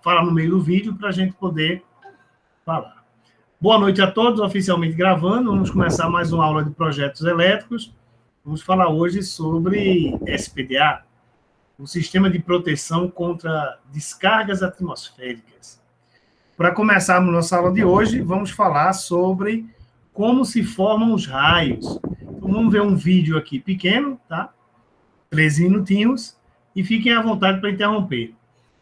fala no meio do vídeo para a gente poder falar. Boa noite a todos, oficialmente gravando. Vamos começar mais uma aula de projetos elétricos. Vamos falar hoje sobre SPDA, o Sistema de Proteção contra Descargas Atmosféricas. Para começarmos nossa aula de hoje, vamos falar sobre como se formam os raios. Então, vamos ver um vídeo aqui pequeno, tá? 13 minutinhos, e fiquem à vontade para interromper.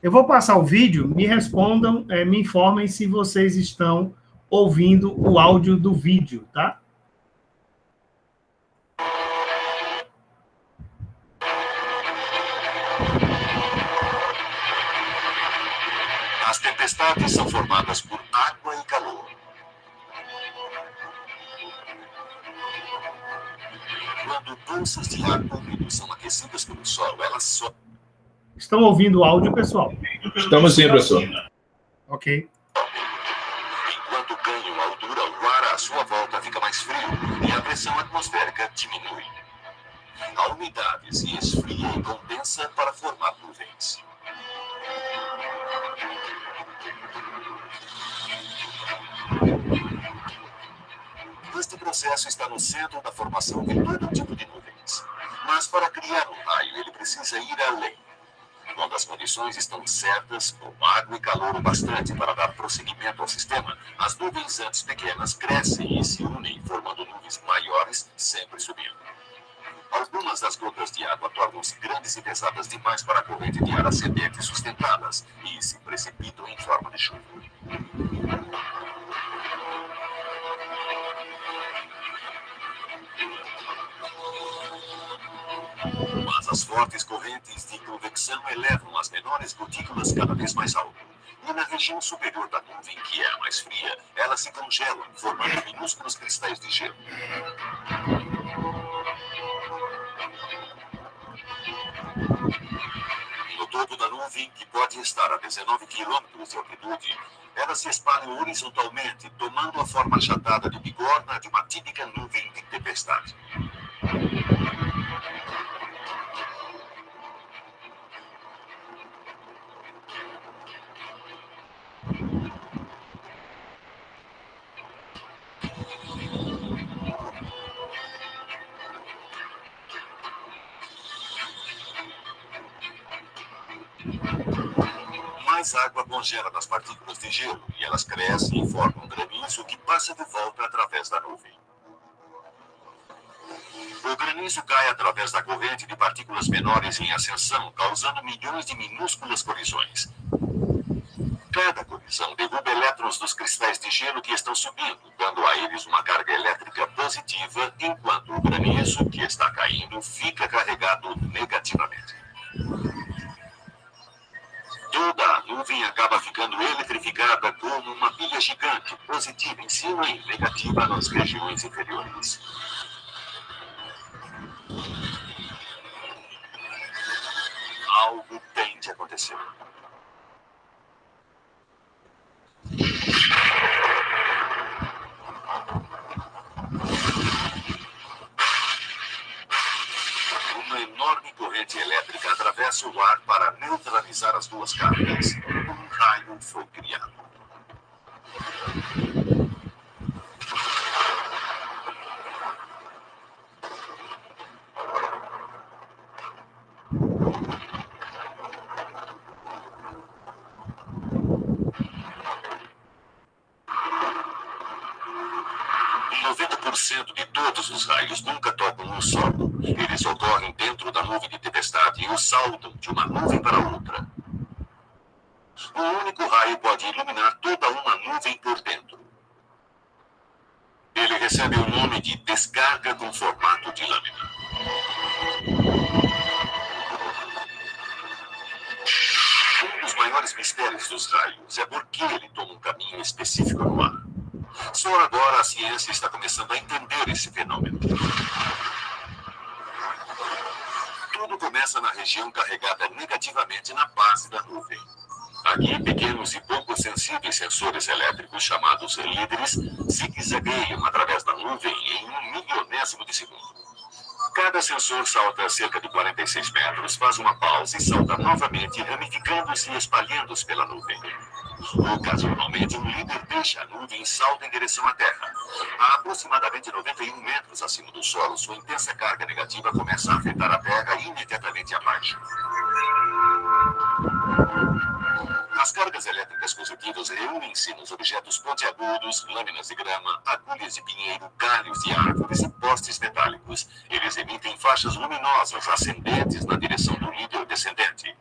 Eu vou passar o vídeo, me respondam, me informem se vocês estão ouvindo o áudio do vídeo, tá? As tempestades são formadas por água e calor. Quando bolsas de ar úmido são aquecidas pelo sol, elas só... Estão ouvindo o áudio, pessoal? Estamos sim, professor. Ok. Enquanto ganham altura, o ar à sua volta fica mais frio e a pressão atmosférica diminui. A umidade se esfria e condensa para formar nuvens. Este processo está no centro da formação de todo tipo de nuvens. Mas para criar um raio, ele precisa ir além. Quando as condições estão certas, com água e calor o bastante para dar prosseguimento ao sistema, as nuvens antes pequenas crescem e se unem, formando nuvens maiores, sempre subindo. Algumas das gotas de água tornam-se grandes e pesadas demais para a corrente de ar ascendente sustentá-las e se precipitam em forma de chuva. Mas as fortes correntes de convecção elevam as menores gotículas cada vez mais alto. E na região superior da nuvem, que é a mais fria, elas se congelam, formando minúsculos cristais de gelo. No topo da nuvem, que pode estar a 19 quilômetros de altitude, elas se espalham horizontalmente, tomando a forma achatada de bigorna de uma típica nuvem de tempestade. Mais água congela nas partículas de gelo e elas crescem e formam um granizo que passa de volta através da nuvem. O granizo cai através da corrente de partículas menores em ascensão, causando milhões de minúsculas colisões. Cada colisão derruba elétrons dos cristais de gelo que estão subindo, dando a eles uma carga elétrica positiva, enquanto o granizo que está caindo fica carregado negativamente. Toda a nuvem acaba ficando eletrificada como uma pilha gigante, positiva em cima e negativa nas regiões inferiores. Algo tem de acontecer. Uma enorme corrente elétrica atravessa o ar para neutralizar as duas cargas. Um raio foi criado. De todos os raios nunca tocam no solo. Eles ocorrem dentro da nuvem de tempestade e o saltam de uma nuvem para outra. Um único raio pode iluminar toda uma nuvem por dentro. Ele recebe o nome de descarga com formato de lâmina. Um dos maiores mistérios dos raios é por que ele toma um caminho específico no ar. Só agora a ciência está começando a entender esse fenômeno. Tudo começa na região carregada negativamente na base da nuvem. Aqui, pequenos e pouco sensíveis sensores elétricos chamados líderes zigue-zagueiam através da nuvem em 1 milionésimo de segundo. Cada sensor salta a cerca de 46 metros, faz uma pausa e salta novamente, ramificando-se e espalhando-se pela nuvem. Ocasionalmente, um líder deixa a nuvem e salta em direção à Terra. A aproximadamente 91 metros acima do solo, sua intensa carga negativa começa a afetar a Terra imediatamente abaixo. As cargas elétricas positivas reúnem-se nos objetos pontiagudos, lâminas de grama, agulhas de pinheiro, galhos de árvores e postes metálicos. Eles emitem faixas luminosas ascendentes na direção do líder descendente.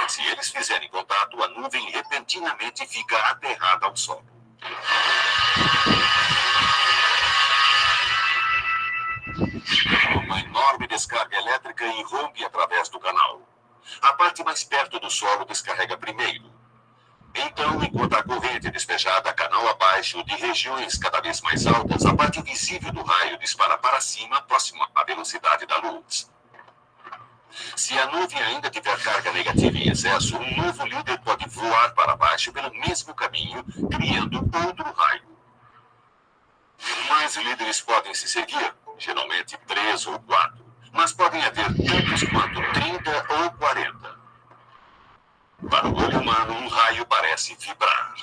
Se eles fizerem contato, a nuvem repentinamente fica aterrada ao solo. Uma enorme descarga elétrica irrompe através do canal. A parte mais perto do solo descarrega primeiro. Então, enquanto a corrente é despejada canal abaixo de regiões cada vez mais altas, a parte visível do raio dispara para cima, próximo à velocidade da luz. Se a nuvem ainda tiver carga negativa em excesso, um novo líder pode voar para baixo pelo mesmo caminho, criando outro raio. Mais líderes podem se seguir, geralmente 3 ou 4, mas podem haver tantos quanto 30 ou 40. Para o olho humano, um raio parece vibrar.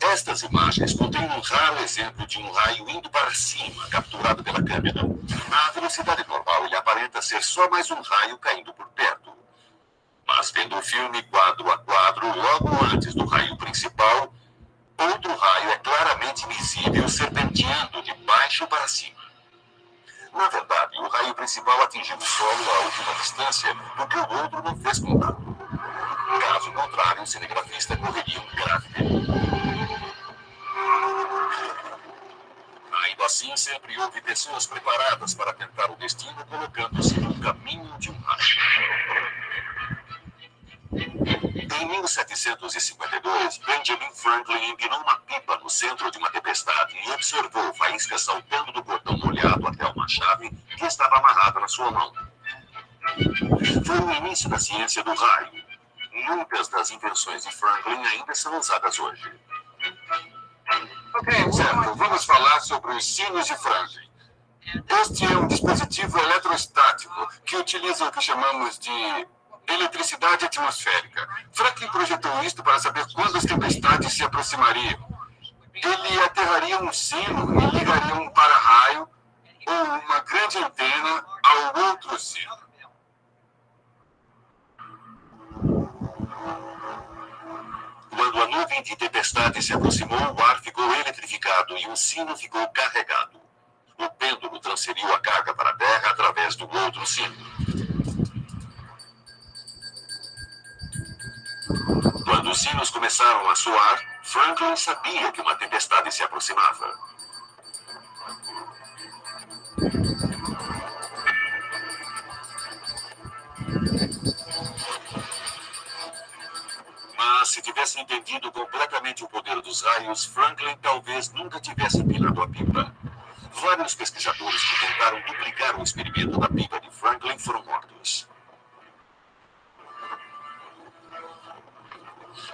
Estas imagens contêm um raro exemplo de um raio indo para cima, capturado pela câmera. À velocidade normal, ele aparenta ser só mais um raio caindo por perto. Mas vendo o filme quadro a quadro, logo antes do raio principal, outro raio é claramente visível serpenteando de baixo para cima. Na verdade, o raio principal atingiu o solo a última distância, porque o outro não fez contato. Caso contrário, o cinegrafista correria um grave perigo. Ainda assim, sempre houve pessoas preparadas para tentar o destino, colocando-se no caminho de um raio. Em 1752, Benjamin Franklin empinou uma pipa no centro de uma tempestade e observou faíscas saltando do cordão molhado até uma chave que estava amarrada na sua mão. Foi o início da ciência do raio. Muitas das invenções de Franklin ainda são usadas hoje. Certo, vamos falar sobre os sinos de Franklin. Este é um dispositivo eletrostático que utiliza o que chamamos de eletricidade atmosférica. Franklin projetou isto para saber quando as tempestades se aproximariam. Ele aterraria um sino e ligaria um para-raio ou uma grande antena ao outro sino. Quando a nuvem de tempestade se aproximou, o ar ficou eletrificado e o sino ficou carregado. O pêndulo transferiu a carga para a Terra através do outro sino. Quando os sinos começaram a soar, Franklin sabia que uma tempestade se aproximava. Mas se tivesse entendido completamente o poder dos raios, Franklin talvez nunca tivesse empinado a pipa. Vários pesquisadores que tentaram duplicar o experimento da pipa de Franklin foram mortos.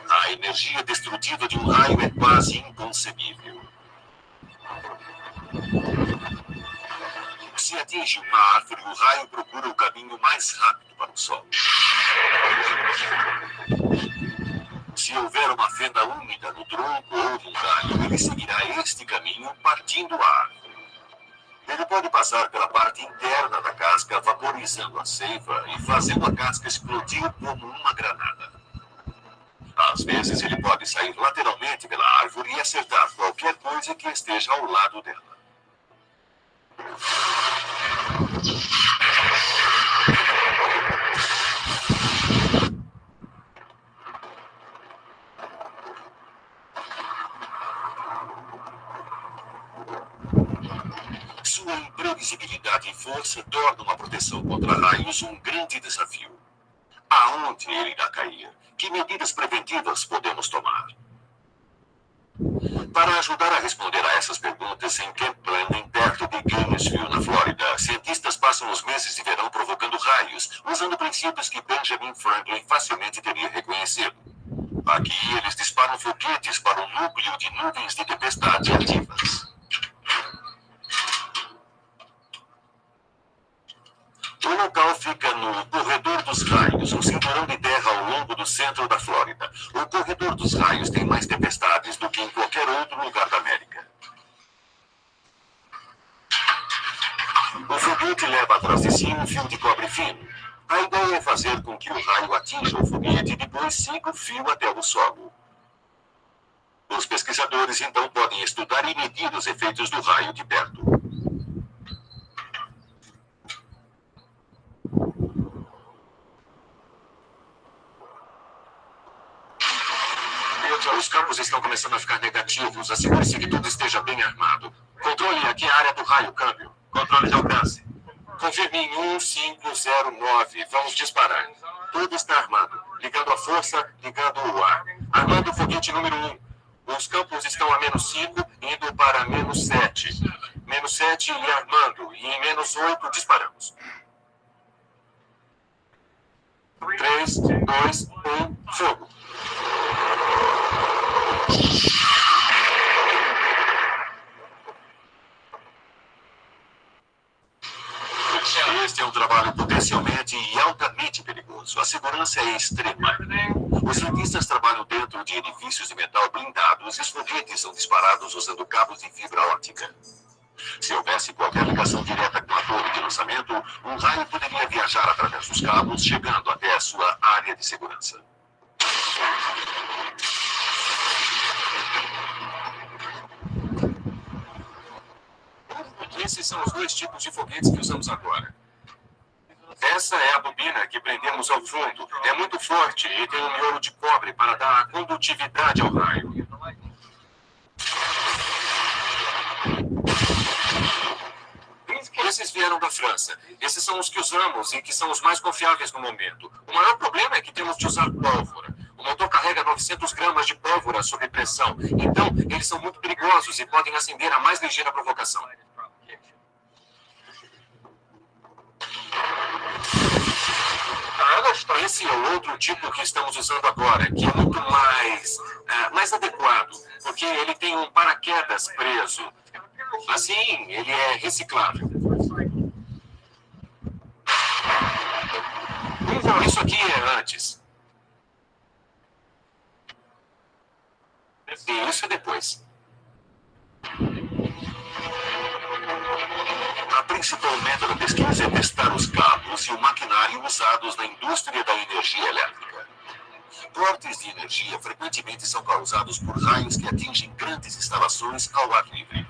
A energia destrutiva de um raio é quase inconcebível. Se atinge uma árvore, o raio procura o caminho mais rápido para o sol. Se houver uma fenda úmida no tronco ou no galho, ele seguirá este caminho partindo a árvore. Ele pode passar pela parte interna da casca, vaporizando a seiva e fazendo a casca explodir como uma granada. Às vezes ele pode sair lateralmente pela árvore e acertar qualquer coisa que esteja ao lado dela. Sua imprevisibilidade e força tornam a proteção contra raios um grande desafio. Aonde ele irá cair? Que medidas preventivas podemos tomar? Para ajudar a responder a essas perguntas, em Camp Blanding, perto de Gainesville, na Flórida, cientistas passam os meses de verão provocando raios, usando princípios que Benjamin Franklin facilmente teria reconhecido. Aqui, eles disparam foguetes para o núcleo de nuvens de tempestade ativas. O local fica no Corredor dos Raios, um cinturão de terra ao longo do centro da Flórida. O Corredor dos Raios tem mais tempestades do que em qualquer outro lugar da América. O foguete leva atrás de si um fio de cobre fino. A ideia é fazer com que o raio atinja o foguete e depois siga o fio até o solo. Os pesquisadores então podem estudar e medir os efeitos do raio de perto. Os campos estão começando a ficar negativos. Assegure-se que tudo esteja bem armado. Controle aqui a área do raio, câmbio. Controle de alcance. Confirme em 1509. Vamos disparar. Tudo está armado. Ligando a força, ligando o ar. Armando o foguete número 1. Os campos estão a -5, indo para -7. -7 e armando. E em -8 disparamos. 3, 2, 1, fogo. Este é um trabalho potencialmente e altamente perigoso. A segurança é extrema. Os cientistas trabalham dentro de edifícios de metal blindados e os foguetes são disparados usando cabos de fibra óptica. Se houvesse qualquer ligação direta com a torre de lançamento, um raio poderia viajar através dos cabos, chegando até a sua área de segurança. Esses são os dois tipos de foguetes que usamos agora. Essa é a bobina que prendemos ao fundo. É muito forte e tem um miolo de cobre para dar condutividade ao raio. Esses vieram da França. Esses são os que usamos e que são os mais confiáveis no momento. O maior problema é que temos de usar pólvora. O motor carrega 900 gramas de pólvora sob pressão. Então, eles são muito perigosos e podem acender a mais ligeira provocação. Esse é o outro tipo que estamos usando agora, que é muito mais adequado, porque ele tem um paraquedas preso. Assim, ele é reciclável. Isso aqui é antes. E isso é depois. A principal meta da pesquisa é testar os cabos e o maquinário usados na indústria da energia elétrica. Cortes de energia frequentemente são causados por raios que atingem grandes instalações ao ar livre.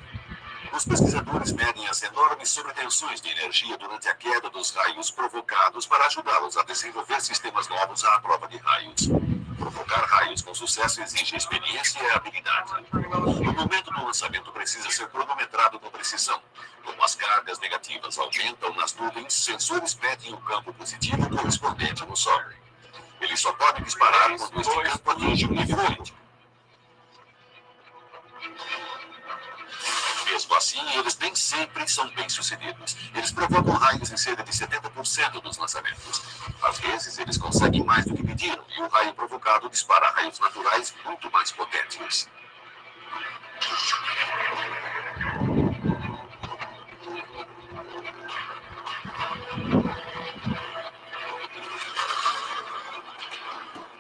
Os pesquisadores medem as enormes sobretensões de energia durante a queda dos raios provocados para ajudá-los a desenvolver sistemas novos à prova de raios. Provocar raios com sucesso exige experiência e habilidade. O momento do lançamento precisa ser cronometrado com precisão. Como as cargas negativas aumentam nas nuvens, sensores medem o campo positivo correspondente no Sol. Eles só podem disparar quando este campo atinge um nível crítico. Mesmo assim, eles nem sempre são bem-sucedidos. Eles provocam raios em cerca de 70% dos lançamentos. Às vezes, eles conseguem mais do que pediram, e o raio provocado dispara raios naturais muito mais potentes.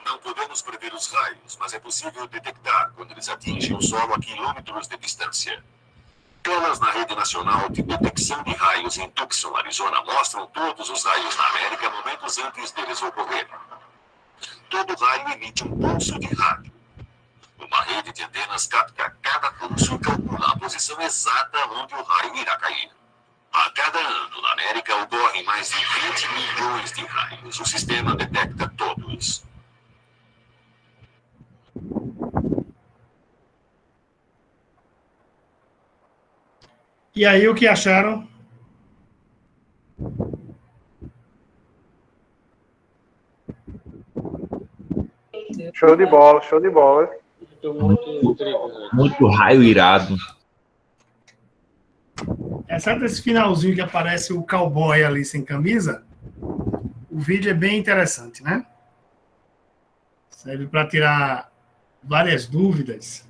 Não podemos prever os raios, mas é possível detectar quando eles atingem o solo a quilômetros de distância. Telas na rede nacional de detecção de raios em Tucson, Arizona, mostram todos os raios na América momentos antes deles ocorrerem. Todo raio emite um pulso de rádio. Uma rede de antenas capta cada pulso e calcula a posição exata onde o raio irá cair. A cada ano, na América, ocorrem mais de 20 milhões de raios. O sistema detecta todos. E aí, o que acharam? Show de bola, show de bola. Muito raio irado. Exceto esse finalzinho que aparece o cowboy ali sem camisa, o vídeo é bem interessante, né? Serve para tirar várias dúvidas.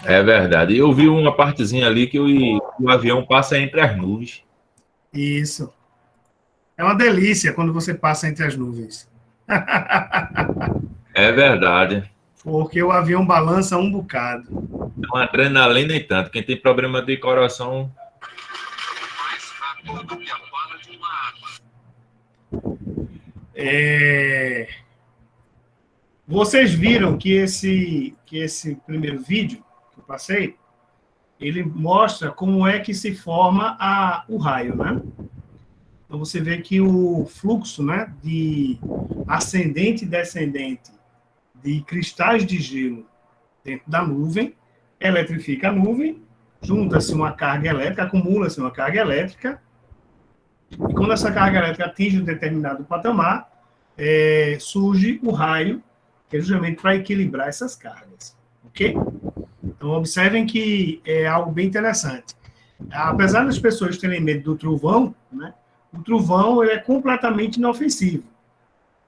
É verdade. Eu vi uma partezinha ali que o avião passa entre as nuvens. Isso. É uma delícia quando você passa entre as nuvens. É verdade. Porque o avião balança um bocado. É uma adrenalina e tanto. Quem tem problema de coração... Mais rápido do que a bala de uma arma. Vocês viram que esse primeiro vídeo que eu passei, ele mostra como é que se forma o raio, né? Então, você vê que o fluxo, né, de ascendente e descendente de cristais de gelo dentro da nuvem, eletrifica a nuvem, junta-se uma carga elétrica, acumula-se uma carga elétrica, e quando essa carga elétrica atinge um determinado patamar, surge o raio, que é justamente para equilibrar essas cargas, ok? Então, observem que é algo bem interessante. Apesar das pessoas terem medo do trovão, né, o trovão ele é completamente inofensivo.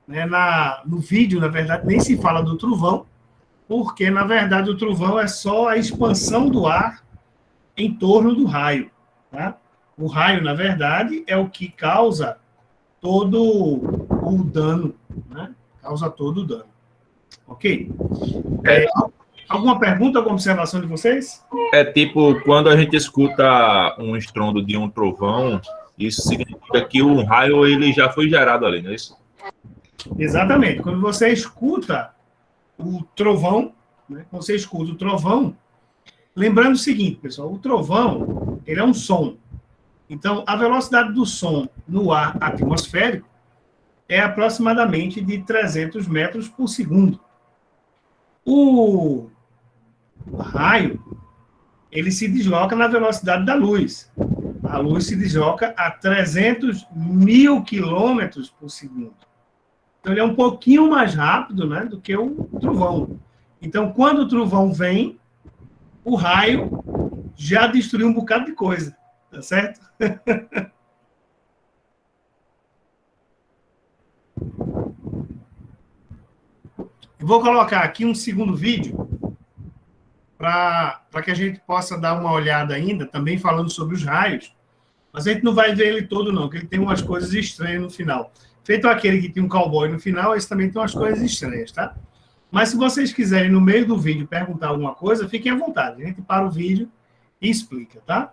Né? No vídeo, na verdade, nem se fala do trovão, porque, na verdade, o trovão é só a expansão do ar em torno do raio. Tá? O raio, na verdade, é o que causa todo o dano. Né? Causa todo o dano. Ok? Alguma pergunta, alguma observação de vocês? É tipo, quando a gente escuta um estrondo de um trovão, isso significa que o raio ele já foi gerado ali, não é isso? Exatamente. Quando você escuta o trovão, né? Quando você escuta o trovão, lembrando o seguinte, pessoal, o trovão, ele é um som. Então, a velocidade do som no ar atmosférico é aproximadamente de 300 metros por segundo. O raio, ele se desloca na velocidade da luz. A luz se desloca a 300 mil quilômetros por segundo. Então, ele é um pouquinho mais rápido, né, do que o trovão. Então, quando o trovão vem, o raio já destruiu um bocado de coisa, tá certo? Eu vou colocar aqui um segundo vídeo para que a gente possa dar uma olhada ainda, também falando sobre os raios, mas a gente não vai ver ele todo, não, porque ele tem umas coisas estranhas no final. Feito aquele que tem um cowboy no final, esse também tem umas coisas estranhas, tá? Mas se vocês quiserem, no meio do vídeo, perguntar alguma coisa, fiquem à vontade. A gente para o vídeo e explica, tá?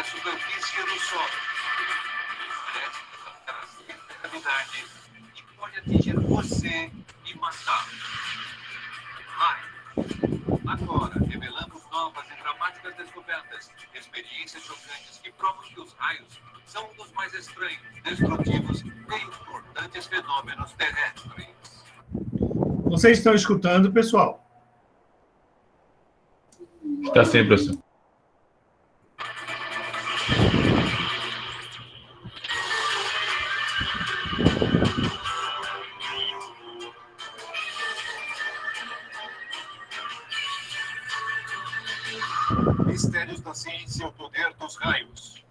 Superfície do Sol. Gravidade que pode atingir você e matá-lo. Agora, revelamos novas e dramáticas descobertas, experiências chocantes que provam que os raios são um dos mais estranhos, destrutivos e importantes fenômenos terrestres. Vocês estão escutando, pessoal? Está sempre assim. Mistérios da ciência e o poder dos raios.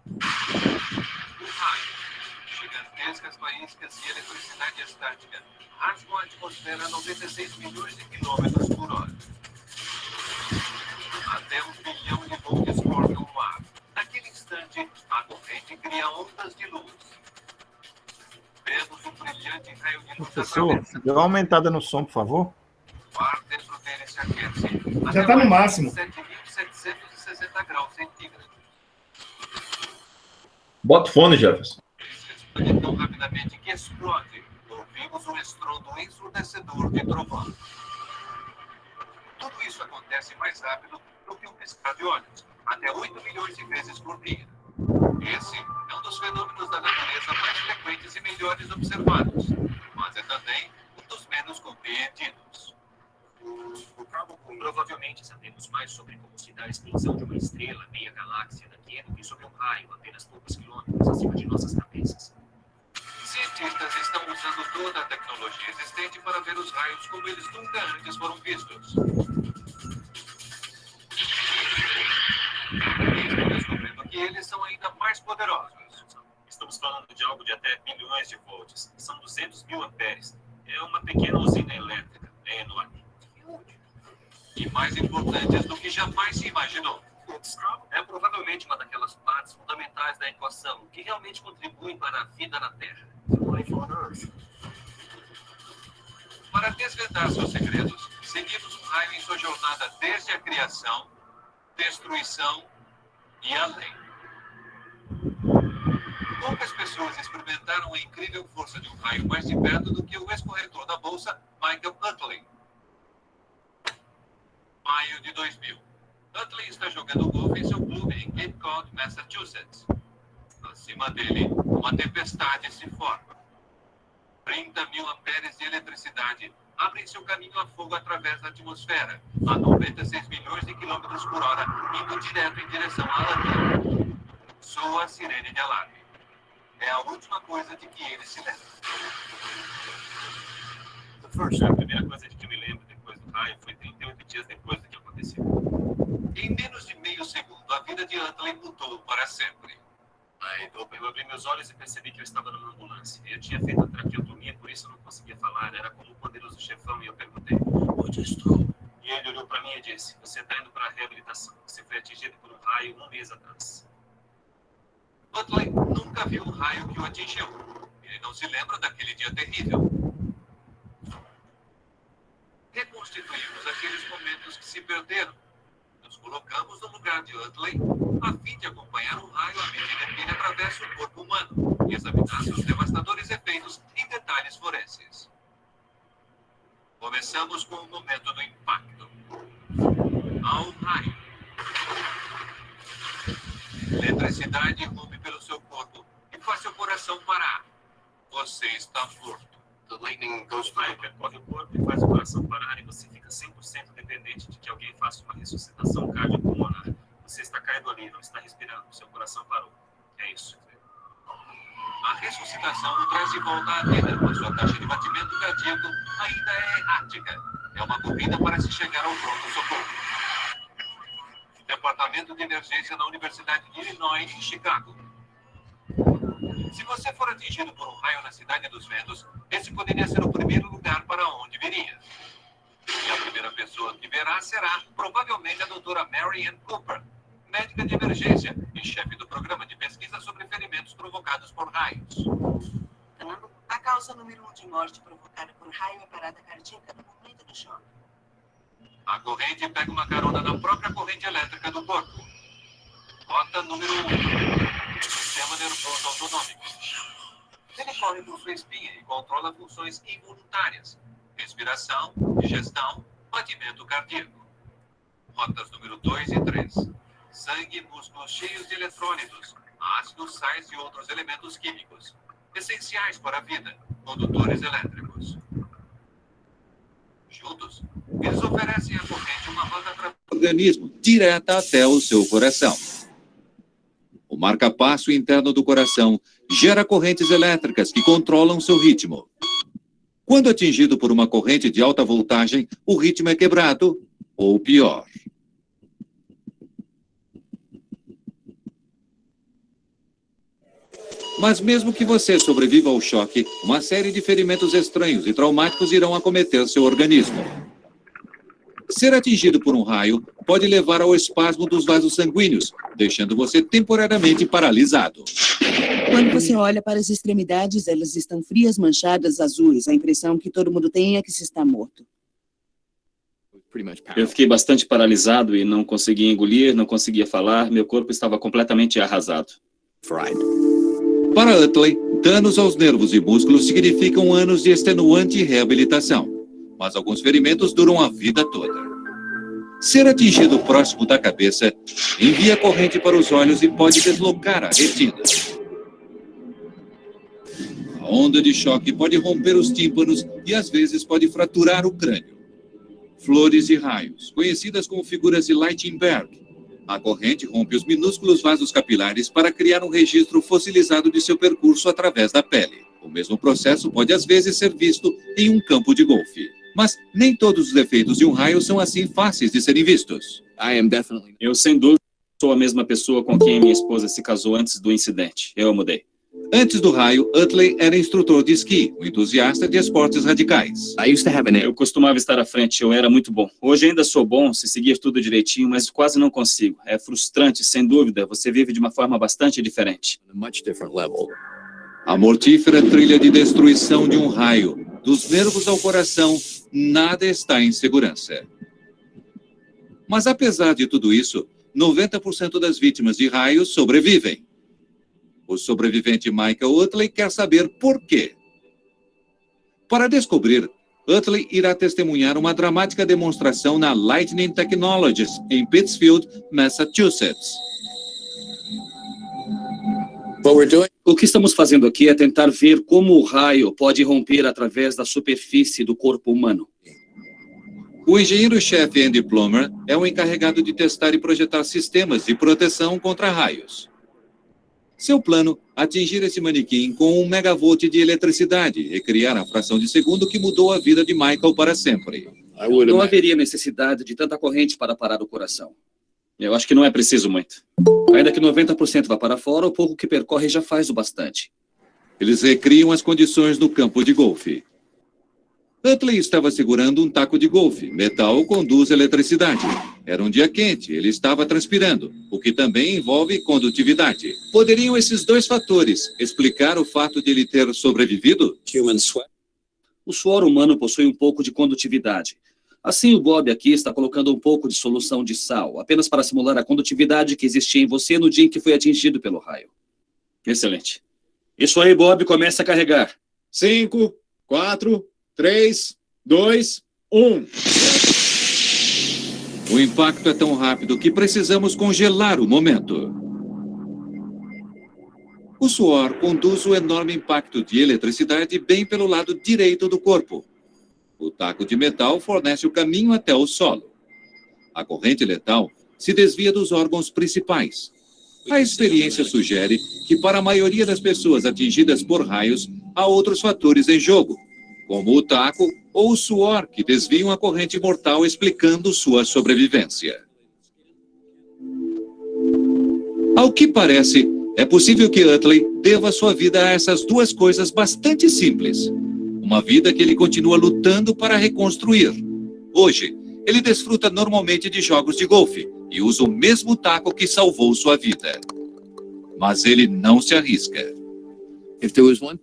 O raio. Gigantescas faíscas de eletricidade estática rasgam a atmosfera a 96 milhões de quilômetros por hora. Até 1 bilhão de volts cortam no ar. Naquele instante, a corrente cria ondas de luz. Vemos um brilhante raio de luz Professor, dê uma aumentada no som, por favor. O ar dentro dele se aquece. Já está no máximo. 7.760 graus centígrados. Bota o fone, Jefferson. Ele se expande tão rapidamente que explode. Ouvimos ouvimos um estrondo ensurdecedor de trovão. Tudo isso acontece mais rápido do que um piscar de olhos, até 8 milhões de vezes por dia. Esse é um dos fenômenos da natureza mais frequentes e melhores observados, mas é também um dos menos compreendidos. Provavelmente sabemos mais sobre como se dá a explosão de uma estrela, meia galáxia daqui, do que sobre um raio apenas poucos quilômetros acima de nossas cabeças. Cientistas estão usando toda a tecnologia existente para ver os raios como eles nunca antes foram vistos. E estão descobrindo que eles são ainda mais poderosos. Estamos falando de algo de até bilhões de volts. São 200 mil amperes. É uma pequena usina elétrica. É enorme. E mais importantes do que jamais se imaginou. É provavelmente uma daquelas partes fundamentais da equação que realmente contribuem para a vida na Terra. Para desvendar seus segredos, seguimos um raio em sua jornada desde a criação, destruição e além. Poucas pessoas experimentaram a incrível força de um raio mais de perto do que o ex-corretor da bolsa, Michael Utley. Maio de 2000. Utley está jogando golfe em seu clube em Cape Cod, Massachusetts. Acima dele, uma tempestade se forma. 30 mil amperes de eletricidade abrem seu caminho a fogo através da atmosfera, a 96 milhões de quilômetros por hora, indo direto em direção à lâmpada. Soa a sirene de alarme. É a última coisa de que ele se lembra. A primeira coisa de que eu me lembro depois do raio foi 38 dias depois do que aconteceu. Em menos de meio segundo, a vida de Utley mudou para sempre. Eu abri meus olhos e percebi que eu estava numa ambulância. Eu tinha feito a traqueotomia, por isso eu não conseguia falar. Era como o poderoso chefão e eu perguntei, onde eu estou? E ele olhou para mim e disse, você está indo para a reabilitação. Você foi atingido por um raio 1 mês atrás. Utley nunca viu um raio que o atingiu. Ele não se lembra daquele dia terrível. Reconstituímos aqueles momentos que se perderam. Nos colocamos no lugar de Utley a fim de acompanhar um raio à medida que ele atravessa o corpo humano e examinar seus devastadores efeitos em detalhes forenses. Começamos com o momento do impacto. Há um raio. Eletricidade rompe pelo seu corpo e faz seu coração parar. Você está morto. The lightning goes by, percorre o corpo e faz o coração parar e você fica 100% dependente de que alguém faça uma ressuscitação cardiopulmonar. Você está caído ali, não está respirando, seu coração parou. É isso. A ressuscitação o traz de volta à vida, mas sua taxa de batimento cardíaco ainda é errática. É uma corrida para se chegar ao pronto-socorro. Departamento de Emergência da Universidade de Illinois, em Chicago. Se você for atingido por um raio na Cidade dos Ventos, esse poderia ser o primeiro lugar para onde viria. E a primeira pessoa que verá será, provavelmente, a doutora Mary Ann Cooper, médica de emergência e chefe do programa de pesquisa sobre ferimentos provocados por raios. A causa número 1 de morte provocada por raio é parada cardíaca no momento do choque. A corrente pega uma carona na própria corrente elétrica do corpo. Rota número 1. Sistema nervoso autonômico. Ele corre por sua espinha e controla funções involuntárias. Respiração, digestão, batimento cardíaco. Rotas número 2 e 3. Sangue e músculos cheios de eletrólitos, ácidos, sais e outros elementos químicos. Essenciais para a vida, condutores elétricos. Juntos, eles oferecem à corrente uma rota através do organismo, direta até o seu coração. O marca-passo interno do coração gera correntes elétricas que controlam seu ritmo. Quando atingido por uma corrente de alta voltagem, o ritmo é quebrado, ou pior. Mas mesmo que você sobreviva ao choque, uma série de ferimentos estranhos e traumáticos irão acometer seu organismo. Ser atingido por um raio pode levar ao espasmo dos vasos sanguíneos, deixando você temporariamente paralisado. Quando você olha para as extremidades, elas estão frias, manchadas, azuis. A impressão que todo mundo tem é que se está morto. Eu fiquei bastante paralisado e não conseguia engolir, não conseguia falar. Meu corpo estava completamente arrasado. Para Utley, danos aos nervos e músculos significam anos de extenuante reabilitação, mas alguns ferimentos duram a vida toda. Ser atingido próximo da cabeça envia corrente para os olhos e pode deslocar a retina. A onda de choque pode romper os tímpanos e às vezes pode fraturar o crânio. Flores e raios, conhecidas como figuras de Lichtenberg. A corrente rompe os minúsculos vasos capilares para criar um registro fossilizado de seu percurso através da pele. O mesmo processo pode às vezes ser visto em um campo de golfe. Mas nem todos os efeitos de um raio são assim fáceis de serem vistos. Eu, sem dúvida, sou a mesma pessoa com quem minha esposa se casou antes do incidente. Eu a mudei. Antes do raio, Utley era instrutor de esqui, um entusiasta de esportes radicais. Eu costumava estar à frente, eu era muito bom. Hoje ainda sou bom, se seguir tudo direitinho, mas quase não consigo. É frustrante, sem dúvida. Você vive de uma forma bastante diferente. A mortífera trilha de destruição de um raio, dos nervos ao coração, nada está em segurança. Mas apesar de tudo isso, 90% das vítimas de raios sobrevivem. O sobrevivente Michael Utley quer saber por quê. Para descobrir, Utley irá testemunhar uma dramática demonstração na Lightning Technologies, em Pittsfield, Massachusetts. O que estamos fazendo aqui é tentar ver como o raio pode romper através da superfície do corpo humano. O engenheiro-chefe Andy Plummer é o encarregado de testar e projetar sistemas de proteção contra raios. Seu plano, atingir esse manequim com 1 megavolt de eletricidade e criar a fração de segundo que mudou a vida de Michael para sempre. Não haveria necessidade de tanta corrente para parar o coração. Eu acho que não é preciso muito. Ainda que 90% vá para fora, o pouco que percorre já faz o bastante. Eles recriam as condições no campo de golfe. Utley estava segurando um taco de golfe. Metal conduz eletricidade. Era um dia quente, ele estava transpirando, o que também envolve condutividade. Poderiam esses dois fatores explicar o fato de ele ter sobrevivido? O suor humano possui um pouco de condutividade. Assim, o Bob aqui está colocando um pouco de solução de sal, apenas para simular a condutividade que existia em você no dia em que foi atingido pelo raio. Excelente. Isso aí, Bob, começa a carregar. 5, 4, 3, 2, 1. O impacto é tão rápido que precisamos congelar o momento. O suor conduz o enorme impacto de eletricidade bem pelo lado direito do corpo. O taco de metal fornece o caminho até o solo. A corrente letal se desvia dos órgãos principais. A experiência sugere que para a maioria das pessoas atingidas por raios, há outros fatores em jogo, como o taco ou o suor que desviam a corrente mortal, explicando sua sobrevivência. Ao que parece, é possível que Utley deva sua vida a essas duas coisas bastante simples. Uma vida que ele continua lutando para reconstruir. Hoje, ele desfruta normalmente de jogos de golfe e usa o mesmo taco que salvou sua vida. Mas ele não se arrisca.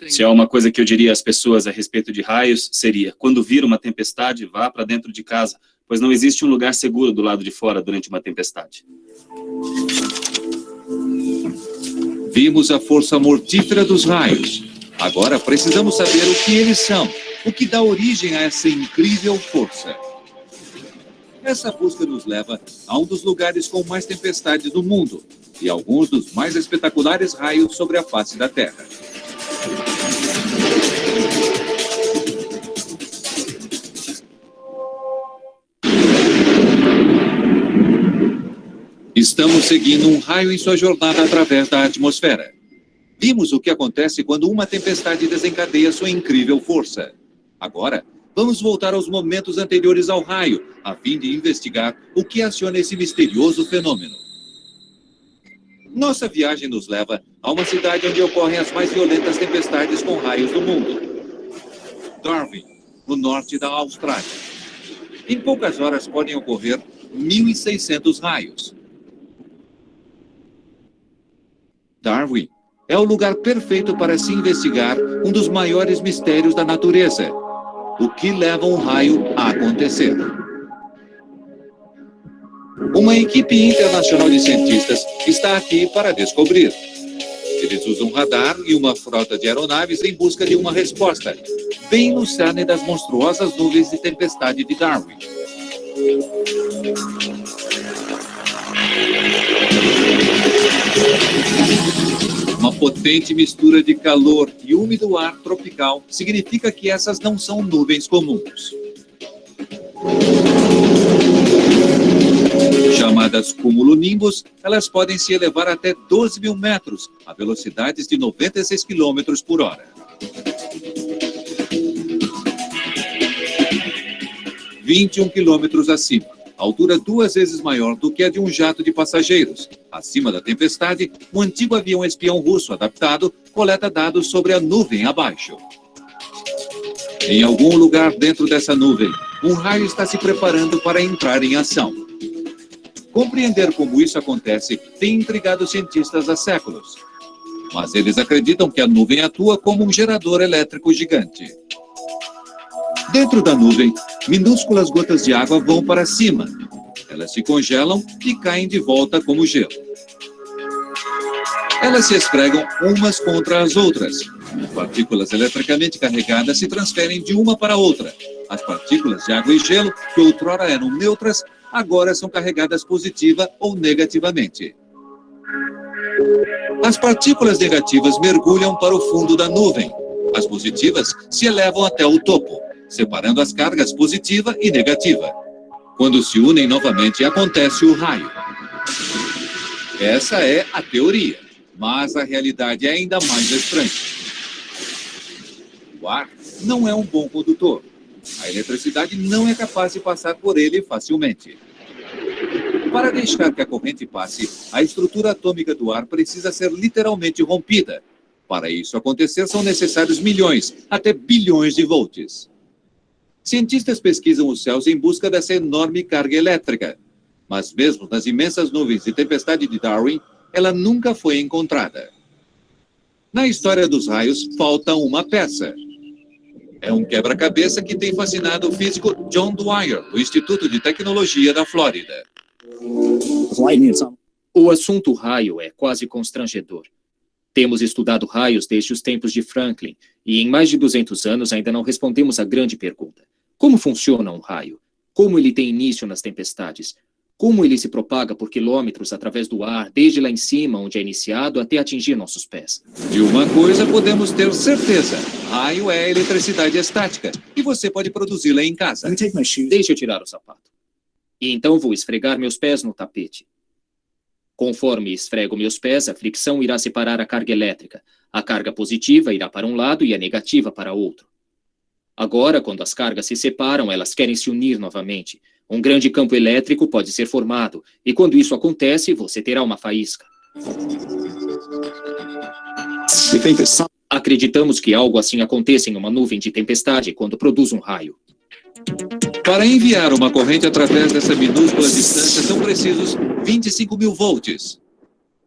Se há uma coisa que eu diria às pessoas a respeito de raios, seria: quando vir uma tempestade, vá para dentro de casa, pois não existe um lugar seguro do lado de fora durante uma tempestade. Vimos a força mortífera dos raios. Agora precisamos saber o que eles são, o que dá origem a essa incrível força. Essa busca nos leva a um dos lugares com mais tempestades do mundo e alguns dos mais espetaculares raios sobre a face da Terra. Estamos seguindo um raio em sua jornada através da atmosfera. Vimos o que acontece quando uma tempestade desencadeia sua incrível força. Agora, vamos voltar aos momentos anteriores ao raio, a fim de investigar o que aciona esse misterioso fenômeno. Nossa viagem nos leva a uma cidade onde ocorrem as mais violentas tempestades com raios do mundo. Darwin, no norte da Austrália. Em poucas horas podem ocorrer 1.600 raios. Darwin é o lugar perfeito para se investigar um dos maiores mistérios da natureza. O que leva um raio a acontecer? Uma equipe internacional de cientistas está aqui para descobrir. Eles usam um radar e uma frota de aeronaves em busca de uma resposta, bem no cerne das monstruosas nuvens de tempestade de Darwin. Uma potente mistura de calor e úmido ar tropical significa que essas não são nuvens comuns. Chamadas cumulonimbus, elas podem se elevar até 12 mil metros, a velocidades de 96 km por hora. 21 quilômetros acima, altura 2 vezes maior do que a de um jato de passageiros. Acima da tempestade, um antigo avião espião russo adaptado coleta dados sobre a nuvem abaixo. Em algum lugar dentro dessa nuvem, um raio está se preparando para entrar em ação. Compreender como isso acontece tem intrigado cientistas há séculos. Mas eles acreditam que a nuvem atua como um gerador elétrico gigante. Dentro da nuvem, minúsculas gotas de água vão para cima. Elas se congelam e caem de volta como gelo. Elas se esfregam umas contra as outras. Partículas eletricamente carregadas se transferem de uma para outra. As partículas de água e gelo, que outrora eram neutras, agora são carregadas positiva ou negativamente. As partículas negativas mergulham para o fundo da nuvem. As positivas se elevam até o topo, separando as cargas positiva e negativa. Quando se unem novamente, acontece o raio. Essa é a teoria, mas a realidade é ainda mais estranha. O ar não é um bom condutor. A eletricidade não é capaz de passar por ele facilmente. Para deixar que a corrente passe, a estrutura atômica do ar precisa ser literalmente rompida. Para isso acontecer, são necessários milhões, até bilhões de volts. Cientistas pesquisam os céus em busca dessa enorme carga elétrica. Mas mesmo nas imensas nuvens de tempestade de Darwin, ela nunca foi encontrada. Na história dos raios, falta uma peça. É um quebra-cabeça que tem fascinado o físico John Dwyer, do Instituto de Tecnologia da Flórida. O assunto raio é quase constrangedor. Temos estudado raios desde os tempos de Franklin, e em mais de 200 anos ainda não respondemos à grande pergunta. Como funciona um raio? Como ele tem início nas tempestades? Como ele se propaga por quilômetros através do ar, desde lá em cima, onde é iniciado, até atingir nossos pés? De uma coisa podemos ter certeza. Raio é eletricidade estática, e você pode produzi-la em casa. Deixe eu tirar o sapato. E então vou esfregar meus pés no tapete. Conforme esfrego meus pés, a fricção irá separar a carga elétrica. A carga positiva irá para um lado e a negativa para outro. Agora, quando as cargas se separam, elas querem se unir novamente. Um grande campo elétrico pode ser formado, e quando isso acontece, você terá uma faísca. Acreditamos que algo assim aconteça em uma nuvem de tempestade quando produz um raio. Para enviar uma corrente através dessa minúscula distância são precisos 25 mil volts.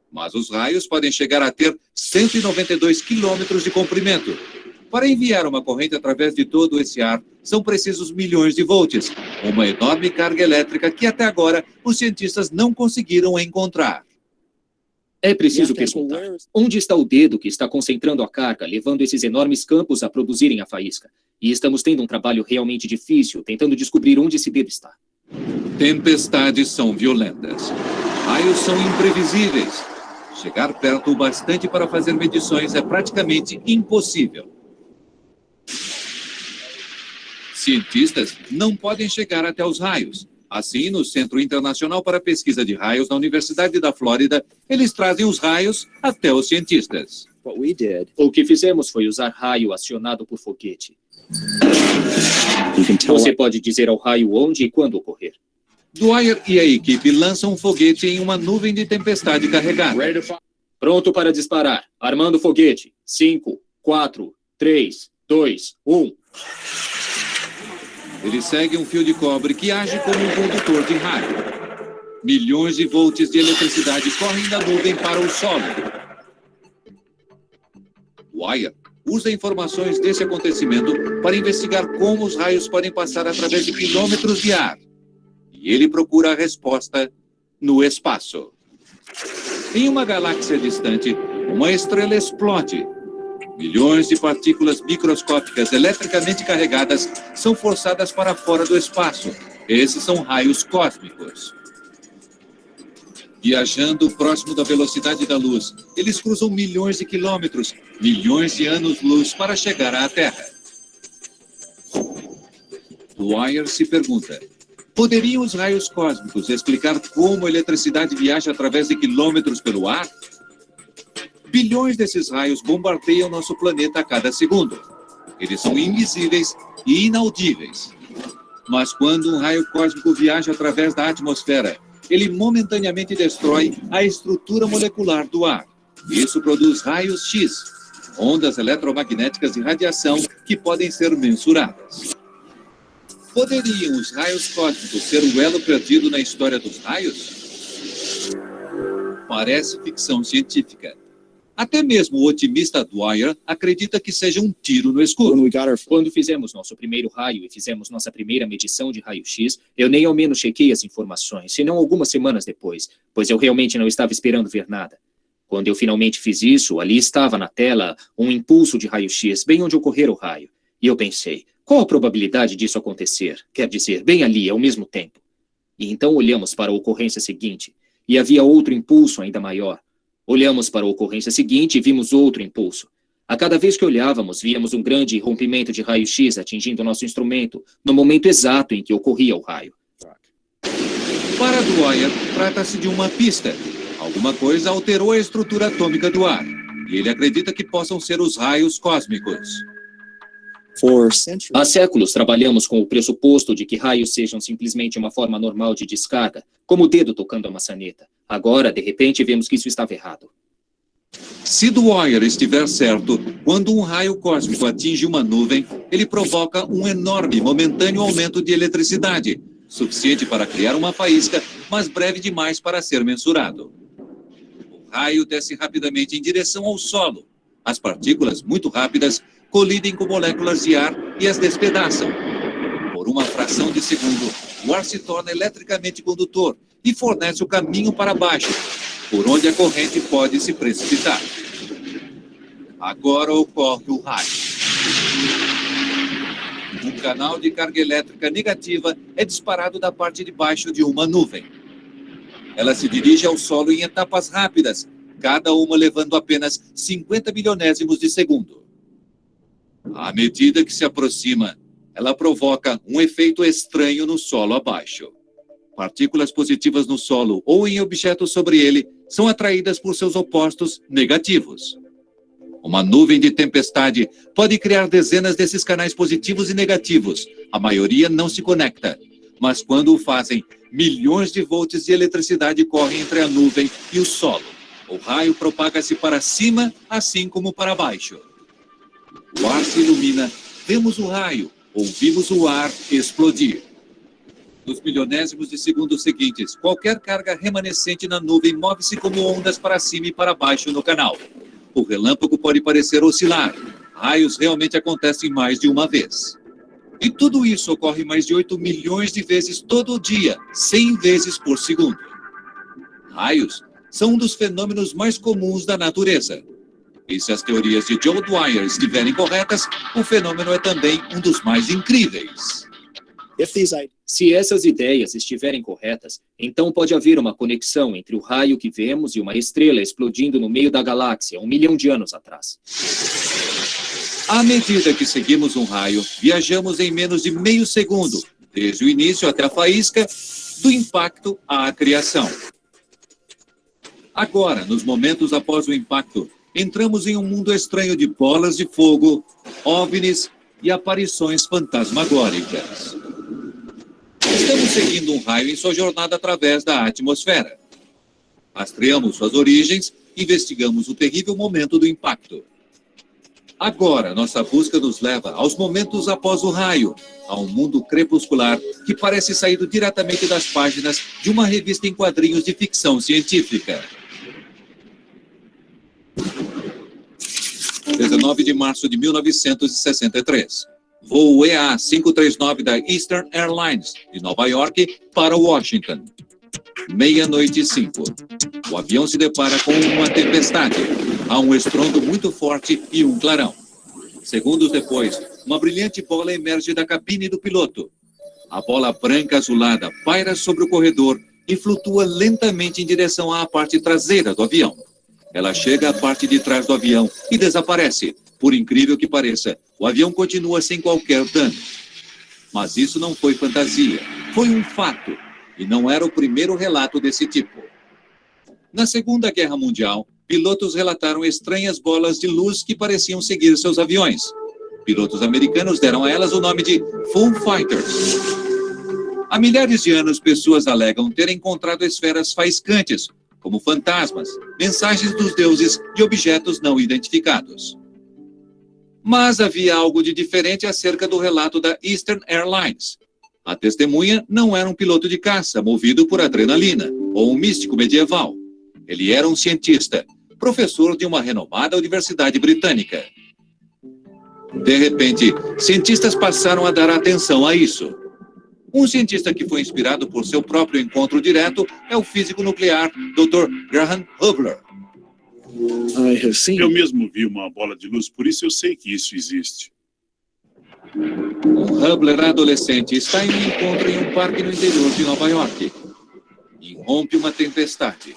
Mas os raios podem chegar a ter 192 quilômetros de comprimento. Para enviar uma corrente através de todo esse ar, são precisos milhões de volts, uma enorme carga elétrica que até agora os cientistas não conseguiram encontrar. É preciso perguntar, onde está o dedo que está concentrando a carga, levando esses enormes campos a produzirem a faísca? E estamos tendo um trabalho realmente difícil, tentando descobrir onde esse dedo está. Tempestades são violentas. Raios são imprevisíveis. Chegar perto o bastante para fazer medições é praticamente impossível. Cientistas não podem chegar até os raios. Assim, no Centro Internacional para Pesquisa de Raios da Universidade da Flórida, eles trazem os raios até os cientistas. O que fizemos foi usar raio acionado por foguete. Você pode dizer ao raio onde e quando ocorrer. Dwyer e a equipe lançam um foguete em uma nuvem de tempestade carregada. Pronto para disparar. Armando o foguete. 5, 4, 3, 2, 1... Ele segue um fio de cobre que age como um condutor de raio. Milhões de volts de eletricidade correm da nuvem para o solo. Dwyer usa informações desse acontecimento para investigar como os raios podem passar através de quilômetros de ar. E ele procura a resposta no espaço. Em uma galáxia distante, Uma estrela explode. Milhões de partículas microscópicas eletricamente carregadas são forçadas para fora do espaço. Esses são raios cósmicos. Viajando próximo da velocidade da luz, eles cruzam milhões de quilômetros, milhões de anos-luz para chegar à Terra. Dwyer se pergunta: poderiam os raios cósmicos explicar como a eletricidade viaja através de quilômetros pelo ar? Bilhões desses raios bombardeiam nosso planeta a cada segundo. Eles são invisíveis e inaudíveis. Mas quando um raio cósmico viaja através da atmosfera, ele momentaneamente destrói a estrutura molecular do ar. Isso produz raios X, ondas eletromagnéticas de radiação que podem ser mensuradas. Poderiam os raios cósmicos ser o elo perdido na história dos raios? Parece ficção científica. Até mesmo o otimista Dwyer acredita que seja um tiro no escuro. Quando fizemos nosso primeiro raio e fizemos nossa primeira medição de raio-x, eu nem ao menos chequei as informações, senão algumas semanas depois, pois eu realmente não estava esperando ver nada. Quando eu finalmente fiz isso, ali estava na tela um impulso de raio-x, bem onde ocorrera o raio. E eu pensei, qual a probabilidade disso acontecer? Quer dizer, bem ali, ao mesmo tempo. E então olhamos para a ocorrência seguinte, e havia outro impulso ainda maior. Olhamos para a ocorrência seguinte e vimos outro impulso. A cada vez que olhávamos, víamos um grande rompimento de raio-x atingindo nosso instrumento, no momento exato em que ocorria o raio. Para Dwyer, trata-se de uma pista. Alguma coisa alterou a estrutura atômica do ar, e ele acredita que possam ser os raios cósmicos. Há séculos trabalhamos com o pressuposto de que raios sejam simplesmente uma forma normal de descarga, como o dedo tocando a maçaneta. Agora, de repente, vemos que isso estava errado. Se Dwyer estiver certo, quando um raio cósmico atinge uma nuvem, ele provoca um enorme momentâneo aumento de eletricidade, suficiente para criar uma faísca, mas breve demais para ser mensurado. O raio desce rapidamente em direção ao solo. As partículas, muito rápidas, colidem com moléculas de ar e as despedaçam. Por uma fração de segundo, o ar se torna eletricamente condutor e fornece o caminho para baixo, por onde a corrente pode se precipitar. Agora ocorre o raio. Um canal de carga elétrica negativa é disparado da parte de baixo de uma nuvem. Ela se dirige ao solo em etapas rápidas, cada uma levando apenas 50 milionésimos de segundo. À medida que se aproxima, ela provoca um efeito estranho no solo abaixo. Partículas positivas no solo ou em objetos sobre ele são atraídas por seus opostos negativos. Uma nuvem de tempestade pode criar dezenas desses canais positivos e negativos. A maioria não se conecta, mas quando o fazem, milhões de volts de eletricidade correm entre a nuvem e o solo. O raio propaga-se para cima, assim como para baixo. O ar se ilumina, vemos o raio, ouvimos o ar explodir. Nos milionésimos de segundos seguintes, qualquer carga remanescente na nuvem move-se como ondas para cima e para baixo no canal. O relâmpago pode parecer oscilar. Raios realmente acontecem mais de uma vez. E tudo isso ocorre mais de 8 milhões de vezes todo dia, 100 vezes por segundo. Raios são um dos fenômenos mais comuns da natureza. E se as teorias de Joe Dwyer estiverem corretas, o fenômeno é também um dos mais incríveis. Se essas ideias estiverem corretas, então pode haver uma conexão entre o raio que vemos e uma estrela explodindo no meio da galáxia 1 milhão de anos atrás. À medida que seguimos um raio, viajamos em menos de meio segundo, desde o início até a faísca, do impacto à criação. Agora, nos momentos após o impacto, entramos em um mundo estranho de bolas de fogo, OVNIs e aparições fantasmagóricas. Estamos seguindo um raio em sua jornada através da atmosfera. Rastreamos suas origens, investigamos o terrível momento do impacto. Agora, nossa busca nos leva aos momentos após o raio, a um mundo crepuscular que parece saído diretamente das páginas de uma revista em quadrinhos de ficção científica. 19 de março de 1963. Voo EA-539 da Eastern Airlines, de Nova York para Washington. 00:05. O avião se depara com uma tempestade. Há um estrondo muito forte e um clarão. Segundos depois, uma brilhante bola emerge da cabine do piloto. A bola branca azulada paira sobre o corredor e flutua lentamente em direção à parte traseira do avião. Ela chega à parte de trás do avião e desaparece. Por incrível que pareça, o avião continua sem qualquer dano. Mas isso não foi fantasia, foi um fato. E não era o primeiro relato desse tipo. Na Segunda Guerra Mundial, pilotos relataram estranhas bolas de luz que pareciam seguir seus aviões. Pilotos americanos deram a elas o nome de Foo Fighters. Há milhares de anos, pessoas alegam ter encontrado esferas faiscantes, como fantasmas, mensagens dos deuses e objetos não identificados. Mas havia algo de diferente acerca do relato da Eastern Airlines. A testemunha não era um piloto de caça movido por adrenalina ou um místico medieval. Ele era um cientista, professor de uma renomada universidade britânica. De repente, cientistas passaram a dar atenção a isso. Um cientista que foi inspirado por seu próprio encontro direto é o físico nuclear Dr. Graham Hubler. Eu mesmo vi uma bola de luz, por isso eu sei que isso existe. Um Hubler adolescente está em um encontro em um parque no interior de Nova York. Irrompe uma tempestade.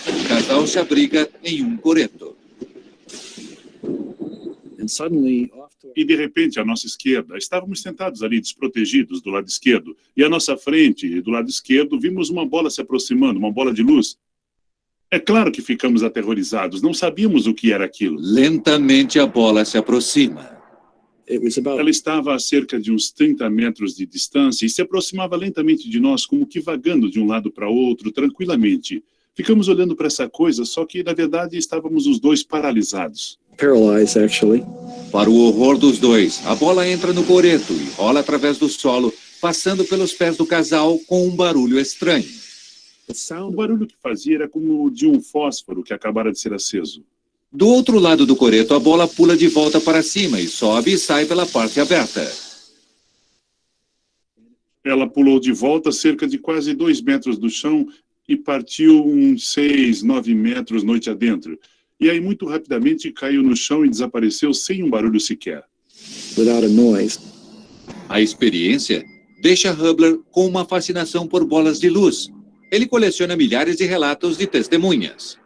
O casal se abriga em um coreto. E de repente, à nossa esquerda, estávamos sentados ali desprotegidos do lado esquerdo. E à nossa frente, do lado esquerdo, vimos uma bola se aproximando, uma bola de luz. É claro que ficamos aterrorizados, não sabíamos o que era aquilo. Lentamente a bola se aproxima. Ela estava a cerca de uns 30 metros de distância e se aproximava lentamente de nós, como que vagando de um lado para outro, tranquilamente. Ficamos olhando para essa coisa, só que, na verdade, estávamos os dois paralisados. Para o horror dos dois, a bola entra no coreto e rola através do solo, passando pelos pés do casal com um barulho estranho. O barulho que fazia era como o de um fósforo que acabara de ser aceso. Do outro lado do coreto, a bola pula de volta para cima e sobe e sai pela parte aberta. Ela pulou de volta cerca de quase 2 metros do chão e partiu uns 6, 9 metros noite adentro. E aí, muito rapidamente, caiu no chão e desapareceu sem um barulho sequer. A experiência deixa Hubler com uma fascinação por bolas de luz. Ele coleciona milhares de relatos de testemunhas.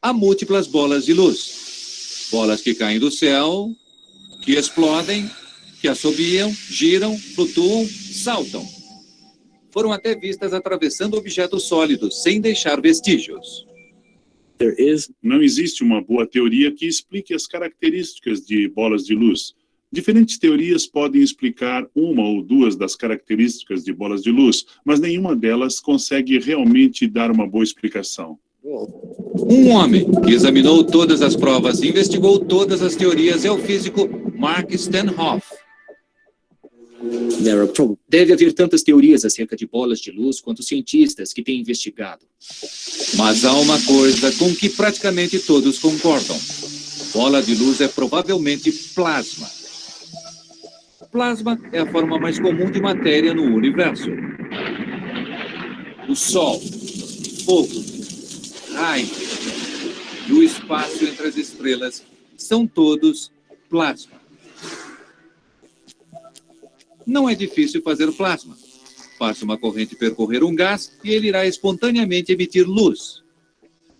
Há múltiplas bolas de luz. Bolas que caem do céu, que explodem, que assobiam, giram, flutuam, saltam. Foram até vistas atravessando objetos sólidos, sem deixar vestígios. Não existe uma boa teoria que explique as características de bolas de luz. Diferentes teorias podem explicar uma ou duas das características de bolas de luz, mas nenhuma delas consegue realmente dar uma boa explicação. Um homem que examinou todas as provas e investigou todas as teorias é o físico Mark Stanhoff. Deve haver tantas teorias acerca de bolas de luz quanto cientistas que têm investigado. Mas há uma coisa com que praticamente todos concordam. Bola de luz é provavelmente plasma. Plasma é a forma mais comum de matéria no universo. O Sol, fogo, raio e o espaço entre as estrelas são todos plasma. Não é difícil fazer plasma. Faça uma corrente percorrer um gás e ele irá espontaneamente emitir luz.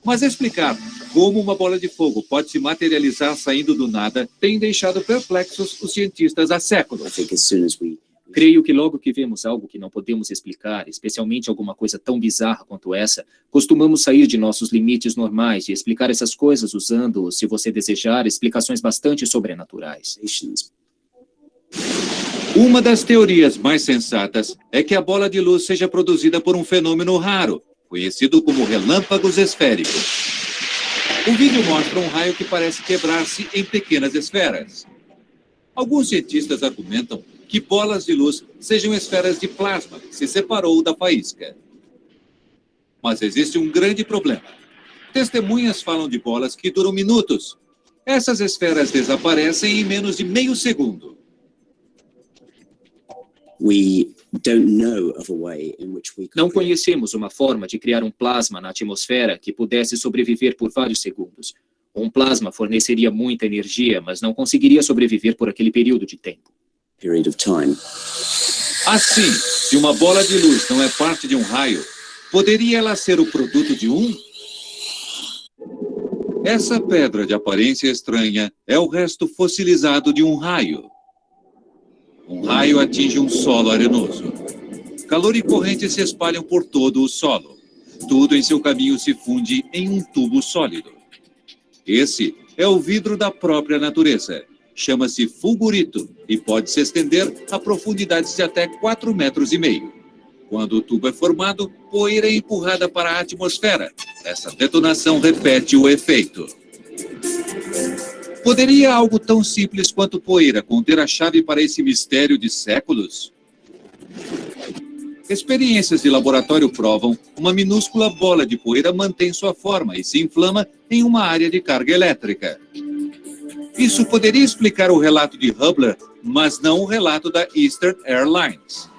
Mas explicar como uma bola de fogo pode se materializar saindo do nada tem deixado perplexos os cientistas há séculos. Creio que logo que vemos algo que não podemos explicar, especialmente alguma coisa tão bizarra quanto essa, costumamos sair de nossos limites normais e explicar essas coisas usando, se você desejar, explicações bastante sobrenaturais. Uma das teorias mais sensatas é que a bola de luz seja produzida por um fenômeno raro, conhecido como relâmpagos esféricos. O vídeo mostra um raio que parece quebrar-se em pequenas esferas. Alguns cientistas argumentam que bolas de luz sejam esferas de plasma que se separou da faísca. Mas existe um grande problema. Testemunhas falam de bolas que duram minutos. Essas esferas desaparecem em menos de meio segundo. Não conhecemos uma forma de criar um plasma na atmosfera que pudesse sobreviver por vários segundos. Um plasma forneceria muita energia, mas não conseguiria sobreviver por aquele período de tempo. Assim, se uma bola de luz não é parte de um raio, poderia ela ser o produto de um? Essa pedra de aparência estranha é o resto fossilizado de um raio. Um raio atinge um solo arenoso. Calor e corrente se espalham por todo o solo. Tudo em seu caminho se funde em um tubo sólido. Esse é o vidro da própria natureza. Chama-se fulgurito e pode se estender a profundidades de até 4,5 metros. Quando o tubo é formado, poeira é empurrada para a atmosfera. Essa detonação repete o efeito. Poderia algo tão simples quanto poeira conter a chave para esse mistério de séculos? Experiências de laboratório provam que uma minúscula bola de poeira mantém sua forma e se inflama em uma área de carga elétrica. Isso poderia explicar o relato de Hubble, mas não o relato da Eastern Airlines.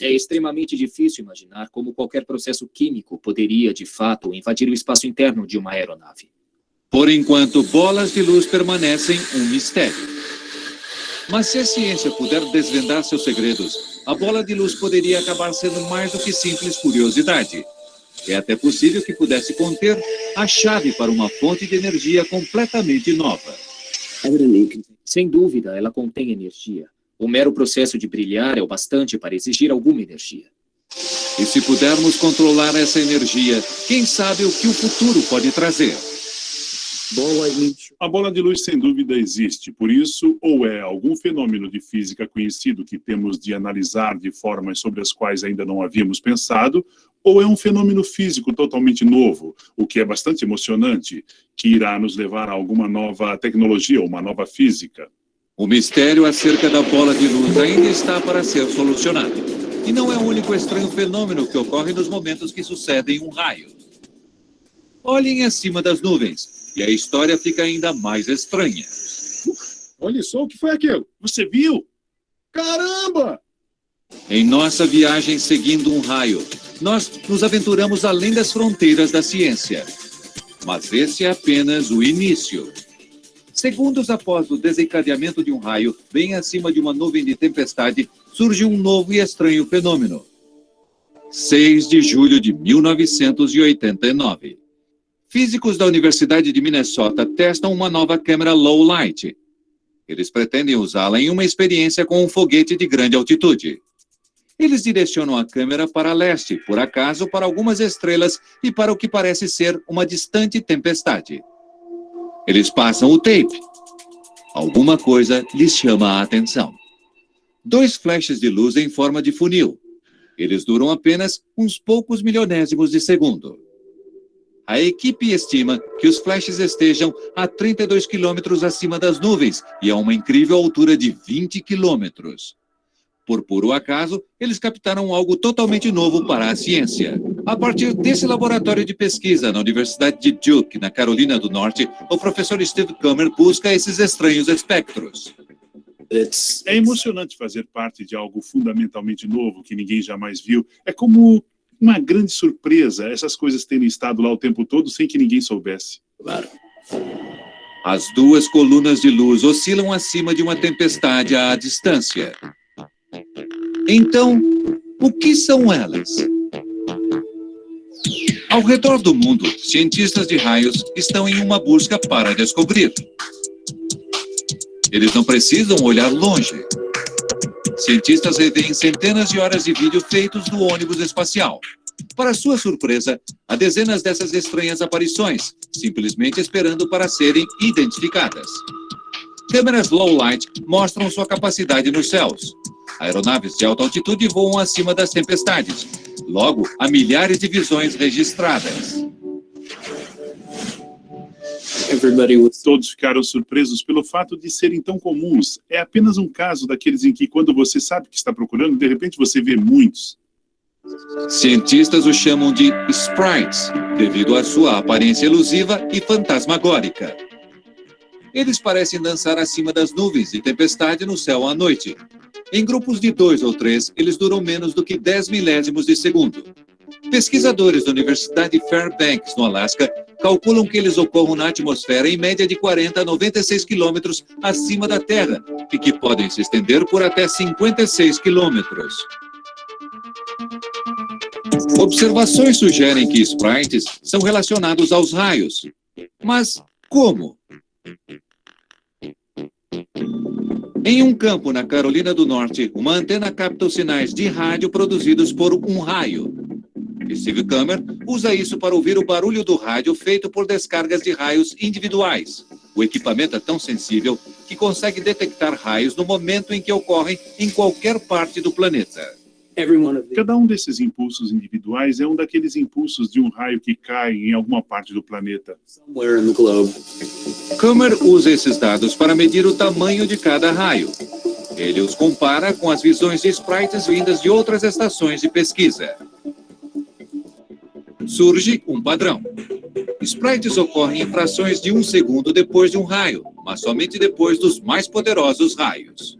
É extremamente difícil imaginar como qualquer processo químico poderia, de fato, invadir o espaço interno de uma aeronave. Por enquanto, bolas de luz permanecem um mistério. Mas se a ciência puder desvendar seus segredos, a bola de luz poderia acabar sendo mais do que simples curiosidade. É até possível que pudesse conter a chave para uma fonte de energia completamente nova. Sem dúvida, ela contém energia. O mero processo de brilhar é o bastante para exigir alguma energia. E se pudermos controlar essa energia, quem sabe o que o futuro pode trazer? A bola de luz, sem dúvida, existe. Por isso, ou é algum fenômeno de física conhecido que temos de analisar de formas sobre as quais ainda não havíamos pensado, ou é um fenômeno físico totalmente novo, o que é bastante emocionante, que irá nos levar a alguma nova tecnologia, uma nova física. O mistério acerca da bola de luz ainda está para ser solucionado. E não é o único estranho fenômeno que ocorre nos momentos que sucedem um raio. Olhem acima das nuvens. E a história fica ainda mais estranha. Olha só o que foi aquilo. Você viu? Caramba! Em nossa viagem seguindo um raio, nós nos aventuramos além das fronteiras da ciência. Mas esse é apenas o início. Segundos após o desencadeamento de um raio, bem acima de uma nuvem de tempestade, surge um novo e estranho fenômeno. 6 de julho de 1989. Físicos da Universidade de Minnesota testam uma nova câmera low light. Eles pretendem usá-la em uma experiência com um foguete de grande altitude. Eles direcionam a câmera para leste, por acaso, para algumas estrelas e para o que parece ser uma distante tempestade. Eles passam o tape. Alguma coisa lhes chama a atenção. 2 flashes de luz em forma de funil. Eles duram apenas uns poucos milionésimos de segundo. A equipe estima que os flashes estejam a 32 quilômetros acima das nuvens e a uma incrível altura de 20 quilômetros. Por puro acaso, eles captaram algo totalmente novo para a ciência. A partir desse laboratório de pesquisa na Universidade de Duke, na Carolina do Norte, o professor Steve Kummer busca esses estranhos espectros. É emocionante fazer parte de algo fundamentalmente novo que ninguém jamais viu. É como uma grande surpresa essas coisas terem estado lá o tempo todo sem que ninguém soubesse. Claro. As 2 colunas de luz oscilam acima de uma tempestade à distância. Então, o que são elas? Ao redor do mundo, cientistas de raios estão em uma busca para descobrir. Eles não precisam olhar longe. Cientistas revêem centenas de horas de vídeo feitos do ônibus espacial. Para sua surpresa, há dezenas dessas estranhas aparições, simplesmente esperando para serem identificadas. Câmeras low light mostram sua capacidade nos céus. Aeronaves de alta altitude voam acima das tempestades. Logo, há milhares de visões registradas. Todos ficaram surpresos pelo fato de serem tão comuns. É apenas um caso daqueles em que, quando você sabe o que está procurando, de repente você vê muitos. Cientistas o chamam de sprites, devido à sua aparência elusiva e fantasmagórica. Eles parecem dançar acima das nuvens de tempestade no céu à noite. Em grupos de 2 ou 3, eles duram menos do que 10 milésimos de segundo. Pesquisadores da Universidade Fairbanks, no Alasca, calculam que eles ocorram na atmosfera em média de 40 a 96 quilômetros acima da Terra e que podem se estender por até 56 quilômetros. Observações sugerem que sprites são relacionados aos raios. Mas como? Em um campo na Carolina do Norte, uma antena capta os sinais de rádio produzidos por um raio. Steve Kummer usa isso para ouvir o barulho do rádio feito por descargas de raios individuais. O equipamento é tão sensível que consegue detectar raios no momento em que ocorrem em qualquer parte do planeta. Cada um desses impulsos individuais é um daqueles impulsos de um raio que cai em alguma parte do planeta. Kummer usa esses dados para medir o tamanho de cada raio. Ele os compara com as visões de sprites vindas de outras estações de pesquisa. Surge um padrão. Sprites ocorrem em frações de 1 segundo depois de um raio, mas somente depois dos mais poderosos raios.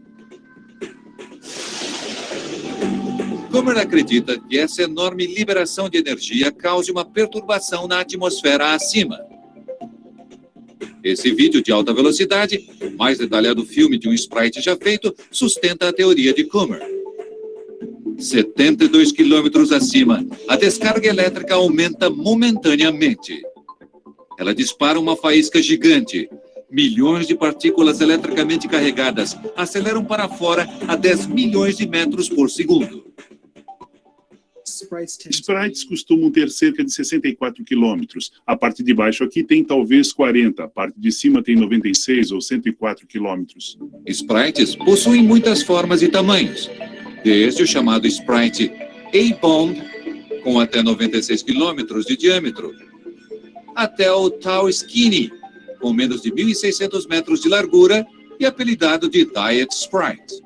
Kummer acredita que essa enorme liberação de energia cause uma perturbação na atmosfera acima. Esse vídeo de alta velocidade, o mais detalhado filme de um sprite já feito, sustenta a teoria de Kummer. 72 quilômetros acima, a descarga elétrica aumenta momentaneamente. Ela dispara uma faísca gigante. Milhões de partículas eletricamente carregadas aceleram para fora a 10 milhões de metros por segundo. Sprites costumam ter cerca de 64 quilômetros. A parte de baixo aqui tem talvez 40. A parte de cima tem 96 ou 104 quilômetros. Sprites possuem muitas formas e tamanhos. Desde o chamado sprite A-bomb, com até 96 quilômetros de diâmetro, até o Tau Skinny, com menos de 1.600 metros de largura e apelidado de Diet Sprite.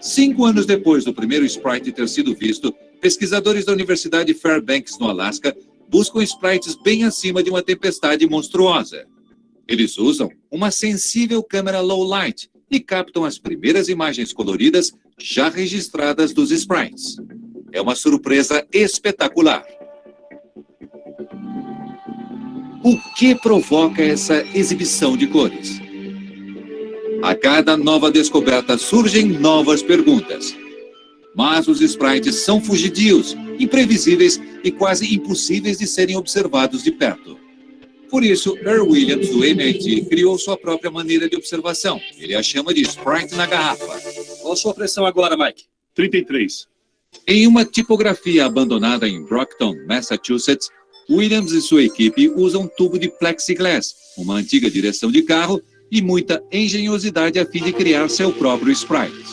5 anos depois do primeiro sprite ter sido visto, pesquisadores da Universidade Fairbanks, no Alasca, buscam sprites bem acima de uma tempestade monstruosa. Eles usam uma sensível câmera low light e captam as primeiras imagens coloridas já registradas dos sprites. É uma surpresa espetacular. O que provoca essa exibição de cores? A cada nova descoberta surgem novas perguntas. Mas os sprites são fugidios, imprevisíveis e quase impossíveis de serem observados de perto. Por isso, Earl Williams, do MIT, criou sua própria maneira de observação. Ele a chama de sprite na garrafa. Qual a sua pressão agora, Mike? 33. Em uma tipografia abandonada em Brockton, Massachusetts, Williams e sua equipe usam um tubo de plexiglass, uma antiga direção de carro, e muita engenhosidade a fim de criar seu próprio sprite.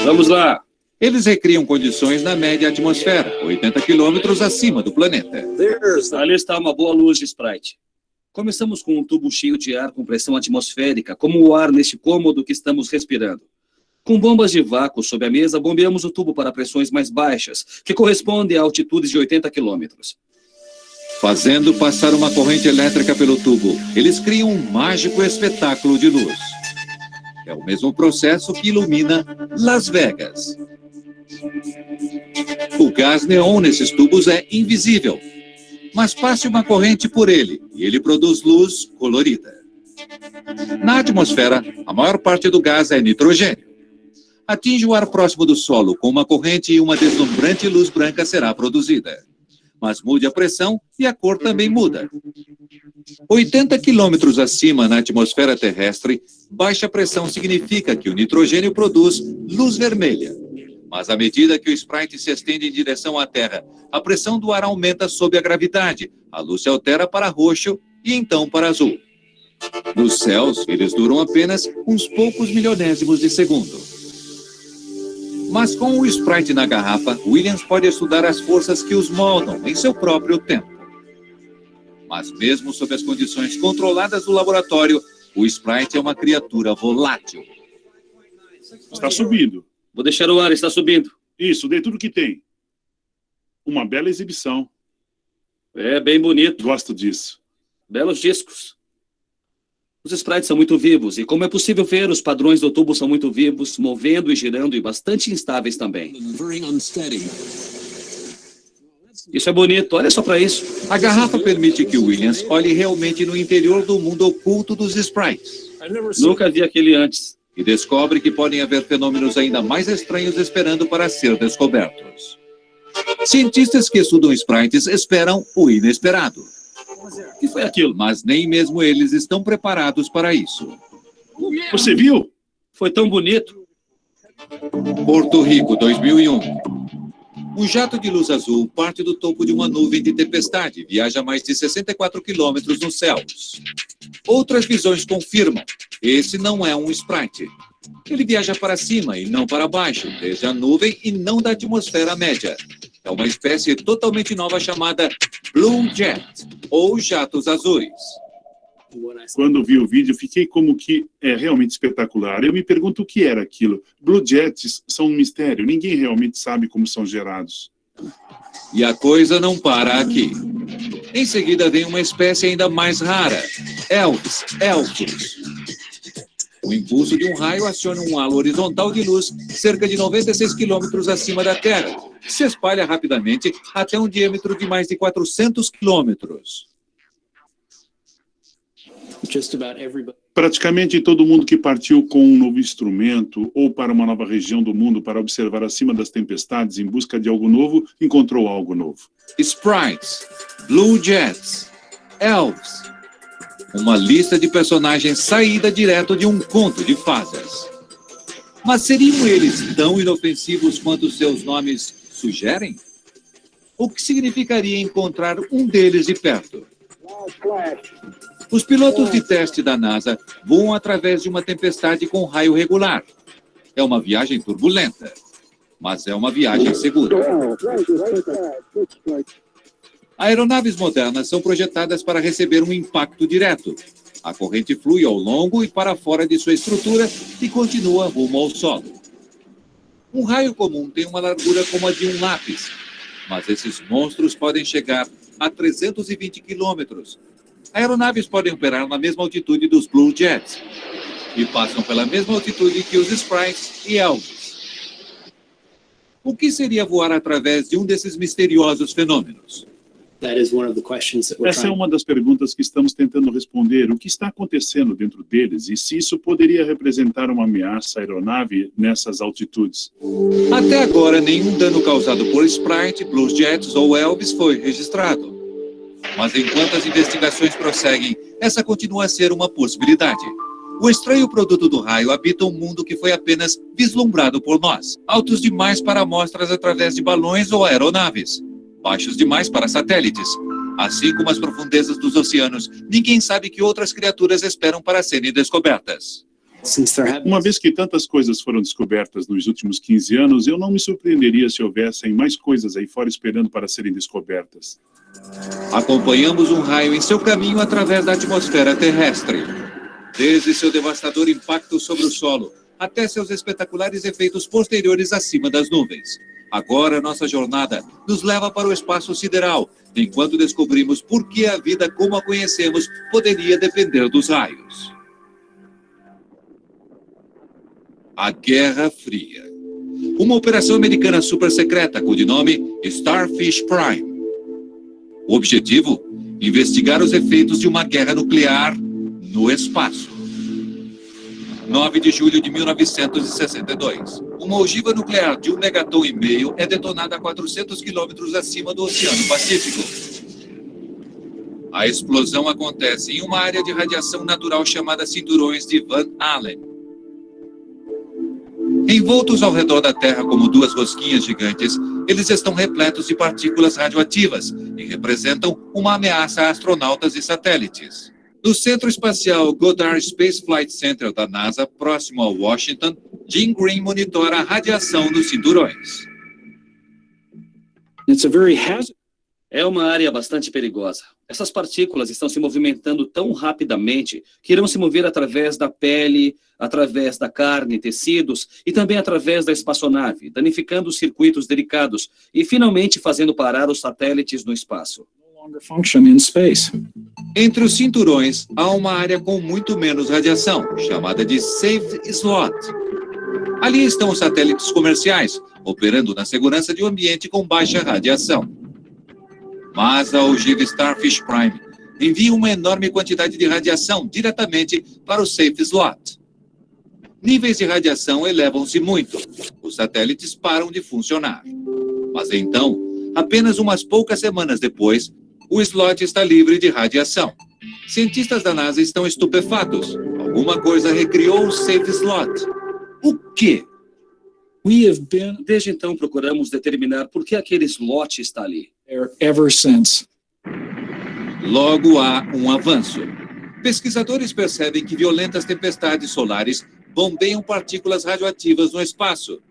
Vamos lá. Eles recriam condições na média atmosfera, 80 quilômetros acima do planeta. Ali está uma boa luz de sprite. Começamos com um tubo cheio de ar com pressão atmosférica, como o ar neste cômodo que estamos respirando. Com bombas de vácuo sob a mesa, bombeamos o tubo para pressões mais baixas, que correspondem a altitudes de 80 quilômetros. Fazendo passar uma corrente elétrica pelo tubo, eles criam um mágico espetáculo de luz. É o mesmo processo que ilumina Las Vegas. O gás neon nesses tubos é invisível, mas passe uma corrente por ele e ele produz luz colorida. Na atmosfera, a maior parte do gás é nitrogênio. Atinge o ar próximo do solo com uma corrente e uma deslumbrante luz branca será produzida. Mas mude a pressão e a cor também muda. 80 quilômetros acima na atmosfera terrestre, baixa pressão significa que o nitrogênio produz luz vermelha. Mas à medida que o sprite se estende em direção à Terra, a pressão do ar aumenta sob a gravidade, a luz se altera para roxo e então para azul. Nos céus, eles duram apenas uns poucos milionésimos de segundo. Mas com o sprite na garrafa, Williams pode estudar as forças que os moldam em seu próprio tempo. Mas mesmo sob as condições controladas do laboratório, o sprite é uma criatura volátil. Está subindo. Vou deixar o ar, está subindo. Isso, dê tudo que tem. Uma bela exibição. É bem bonito. Gosto disso. Belos discos. Os sprites são muito vivos, e como é possível ver, os padrões do tubo são muito vivos, movendo e girando e bastante instáveis também. Isso é bonito, olha só para isso. A garrafa permite que Williams olhe realmente no interior do mundo oculto dos sprites. Nunca vi aquele antes. E descobre que podem haver fenômenos ainda mais estranhos esperando para ser descobertos. Cientistas que estudam sprites esperam o inesperado. O que foi aquilo? Mas nem mesmo eles estão preparados para isso. Você viu? Foi tão bonito. Porto Rico, 2001. Um jato de luz azul parte do topo de uma nuvem de tempestade, viaja mais de 64 quilômetros nos céus. Outras visões confirmam, esse não é um sprite. Ele viaja para cima e não para baixo, desde a nuvem e não da atmosfera média. É uma espécie totalmente nova chamada Blue Jet, ou jatos azuis. Quando vi o vídeo, fiquei como que é realmente espetacular. Eu me pergunto o que era aquilo. Blue Jets são um mistério. Ninguém realmente sabe como são gerados. E a coisa não para aqui. Em seguida vem uma espécie ainda mais rara, Elvis. O impulso de um raio aciona um halo horizontal de luz cerca de 96 quilômetros acima da Terra, que se espalha rapidamente até um diâmetro de mais de 400 quilômetros. Praticamente todo mundo que partiu com um novo instrumento ou para uma nova região do mundo para observar acima das tempestades em busca de algo novo, encontrou algo novo. Sprites, Blue Jets, Elves. Uma lista de personagens saída direto de um conto de fadas. Mas seriam eles tão inofensivos quanto seus nomes sugerem? O que significaria encontrar um deles de perto? Os pilotos de teste da NASA voam através de uma tempestade com raio regular. É uma viagem turbulenta, mas é uma viagem segura. Aeronaves modernas são projetadas para receber um impacto direto. A corrente flui ao longo e para fora de sua estrutura e continua rumo ao solo. Um raio comum tem uma largura como a de um lápis, mas esses monstros podem chegar a 320 quilômetros. Aeronaves podem operar na mesma altitude dos Blue Jets e passam pela mesma altitude que os Sprites e Elvis. O que seria voar através de um desses misteriosos fenômenos? Essa é uma das perguntas que estamos tentando responder. O que está acontecendo dentro deles e se isso poderia representar uma ameaça à aeronave nessas altitudes? Até agora, nenhum dano causado por Sprite, Blue Jets ou Elvis foi registrado. Mas enquanto as investigações prosseguem, essa continua a ser uma possibilidade. O estranho produto do raio habita um mundo que foi apenas vislumbrado por nós. Altos demais para amostras através de balões ou aeronaves. Baixos demais para satélites. Assim como as profundezas dos oceanos, ninguém sabe que outras criaturas esperam para serem descobertas. Uma vez que tantas coisas foram descobertas nos últimos 15 anos, eu não me surpreenderia se houvessem mais coisas aí fora esperando para serem descobertas. Acompanhamos um raio em seu caminho através da atmosfera terrestre. Desde seu devastador impacto sobre o solo, até seus espetaculares efeitos posteriores acima das nuvens. Agora nossa jornada nos leva para o espaço sideral, enquanto descobrimos por que a vida como a conhecemos poderia depender dos raios. A Guerra Fria. Uma operação americana super secreta com o nome Starfish Prime. O objetivo? Investigar os efeitos de uma guerra nuclear no espaço. 9 de julho de 1962. Uma ogiva nuclear de 1,5 megaton é detonada a 400 quilômetros acima do Oceano Pacífico. A explosão acontece em uma área de radiação natural chamada Cinturões de Van Allen. Envoltos ao redor da Terra como duas rosquinhas gigantes, eles estão repletos de partículas radioativas e representam uma ameaça a astronautas e satélites. No Centro Espacial Goddard Space Flight Center da NASA, próximo a Washington, Jim Green monitora a radiação dos cinturões. É uma área bastante perigosa. Essas partículas estão se movimentando tão rapidamente que irão se mover através da pele, através da carne, tecidos e também através da espaçonave, danificando os circuitos delicados e finalmente fazendo parar os satélites no espaço. Entre os cinturões, há uma área com muito menos radiação, chamada de Safe Slot. Ali estão os satélites comerciais, operando na segurança de um ambiente com baixa radiação. Mas a ogiva Starfish Prime envia uma enorme quantidade de radiação diretamente para o Safe Slot. Níveis de radiação elevam-se muito. Os satélites param de funcionar. Mas então, apenas umas poucas semanas depois, o slot está livre de radiação. Cientistas da NASA estão estupefatos. Alguma coisa recriou o Safe Slot. O quê? Desde então, procuramos determinar por que aquele slot está ali. Logo há um avanço. Pesquisadores percebem que violentas tempestades solares bombeiam partículas radioativas no espaço.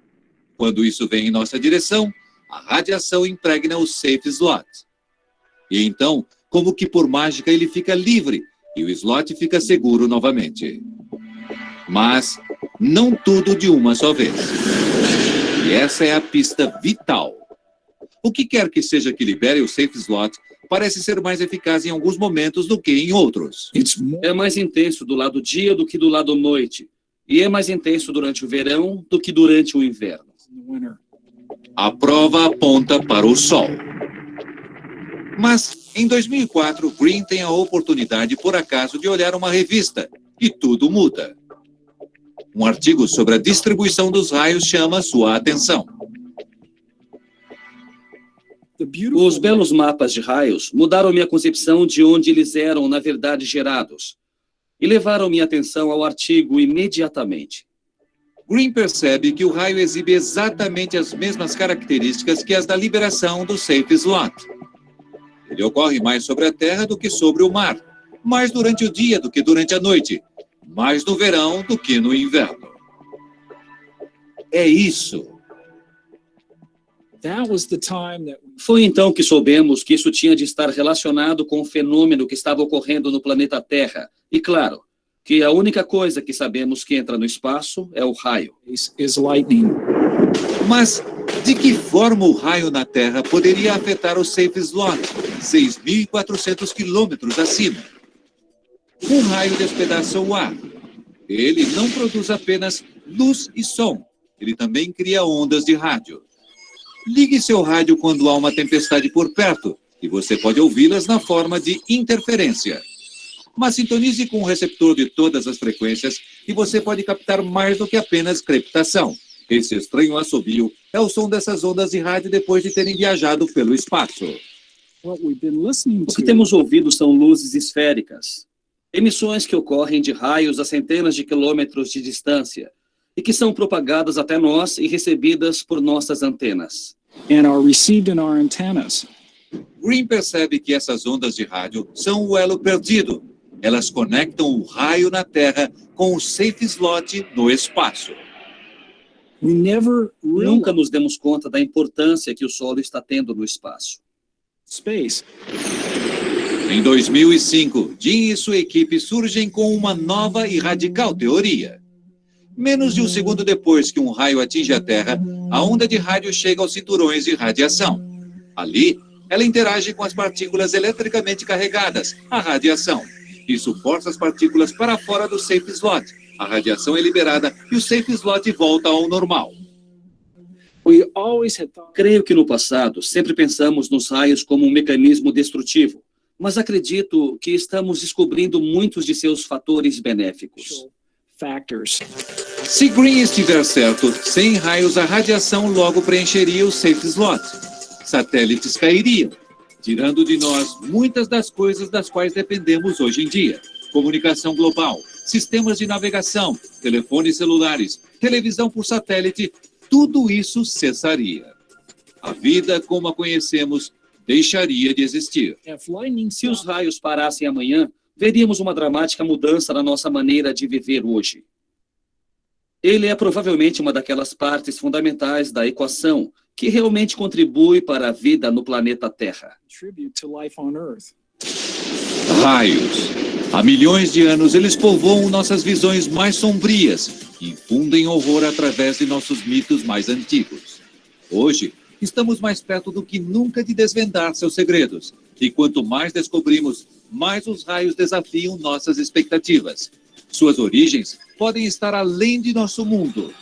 Quando isso vem em nossa direção, a radiação impregna o Safe Slot. E então, como que por mágica, ele fica livre e o slot fica seguro novamente. Mas não tudo de uma só vez. E essa é a pista vital. O que quer que seja que libere o Safe Slot parece ser mais eficaz em alguns momentos do que em outros. É mais intenso do lado dia do que do lado noite. E é mais intenso durante o verão do que durante o inverno. A prova aponta para o Sol. Mas, em 2004, Green tem a oportunidade, por acaso, de olhar uma revista. E tudo muda. Um artigo sobre a distribuição dos raios chama sua atenção. Os belos mapas de raios mudaram minha concepção de onde eles eram, na verdade, gerados. E levaram minha atenção ao artigo imediatamente. Green percebe que o raio exibe exatamente as mesmas características que as da liberação do Safe Slot. Ele ocorre mais sobre a Terra do que sobre o mar, mais durante o dia do que durante a noite, mais no verão do que no inverno. É isso. Foi então que soubemos que isso tinha de estar relacionado com o fenômeno que estava ocorrendo no planeta Terra. E claro, que a única coisa que sabemos que entra no espaço é o raio. Mas de que forma o raio na Terra poderia afetar o Safe Slot, 6.400 quilômetros acima? Um raio despedaça o ar. Ele não produz apenas luz e som. Ele também cria ondas de rádio. Ligue seu rádio quando há uma tempestade por perto e você pode ouvi-las na forma de interferência. Mas sintonize com um receptor de todas as frequências e você pode captar mais do que apenas crepitação. Esse estranho assobio é o som dessas ondas de rádio depois de terem viajado pelo espaço. O que temos ouvido são luzes esféricas, emissões que ocorrem de raios a centenas de quilômetros de distância e que são propagadas até nós e recebidas por nossas antenas. Green percebe que essas ondas de rádio são o elo perdido. Elas conectam o raio na Terra com o Safe Slot no espaço. Nunca nos demos conta da importância que o solo está tendo no espaço. Em 2005, Jim e sua equipe surgem com uma nova e radical teoria. Menos de um segundo depois que um raio atinge a Terra, a onda de rádio chega aos cinturões de radiação. Ali, ela interage com as partículas eletricamente carregadas, a radiação. Isso força as partículas para fora do Safe Slot. A radiação é liberada e o Safe Slot volta ao normal. Creio que no passado sempre pensamos nos raios como um mecanismo destrutivo, mas acredito que estamos descobrindo muitos de seus fatores benéficos. Se Green estiver certo, sem raios a radiação logo preencheria o Safe Slot. Satélites cairiam, tirando de nós muitas das coisas das quais dependemos hoje em dia. Comunicação global, sistemas de navegação, telefones celulares, televisão por satélite, tudo isso cessaria. A vida como a conhecemos deixaria de existir. Se os raios parassem amanhã, veríamos uma dramática mudança na nossa maneira de viver hoje. Ele é provavelmente uma daquelas partes fundamentais da equação que realmente contribui para a vida no planeta Terra. Raios. Há milhões de anos eles povoam nossas visões mais sombrias e infundem horror através de nossos mitos mais antigos. Hoje, estamos mais perto do que nunca de desvendar seus segredos. E quanto mais descobrimos, mais os raios desafiam nossas expectativas. Suas origens podem estar além de nosso mundo.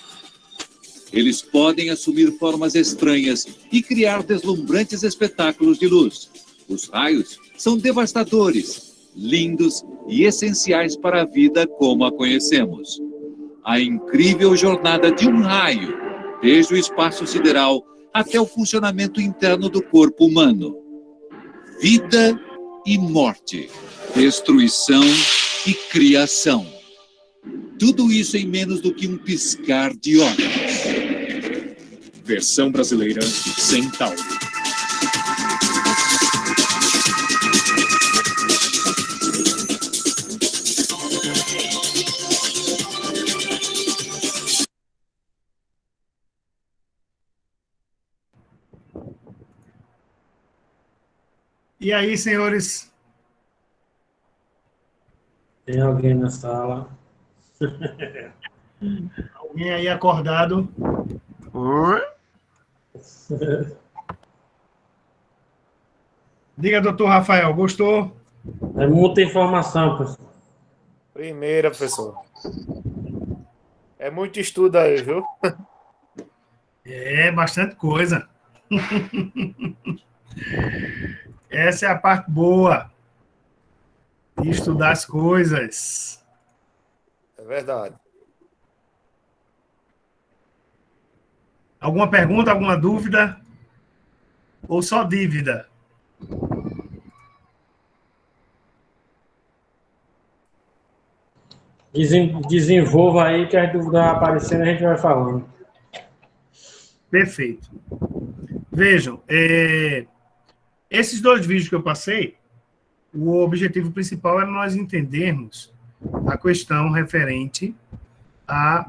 Eles podem assumir formas estranhas e criar deslumbrantes espetáculos de luz. Os raios são devastadores, lindos e essenciais para a vida como a conhecemos. A incrível jornada de um raio, desde o espaço sideral até o funcionamento interno do corpo humano. Vida e morte, destruição e criação. Tudo isso em menos do que um piscar de olhos. Versão brasileira Centauro. E aí, senhores? Tem alguém na sala? Alguém aí acordado? Diga, doutor Rafael, gostou? É muita informação, professor. Primeira, professor. É muito estudo aí, viu? É, bastante coisa. Essa é a parte boa de estudar as coisas. É verdade. Alguma pergunta, alguma dúvida? Ou só dívida? Desenvolva aí, que as dúvidas vão aparecendo, a gente vai falando. Perfeito. Vejam, esses dois vídeos que eu passei, o objetivo principal é nós entendermos a questão referente à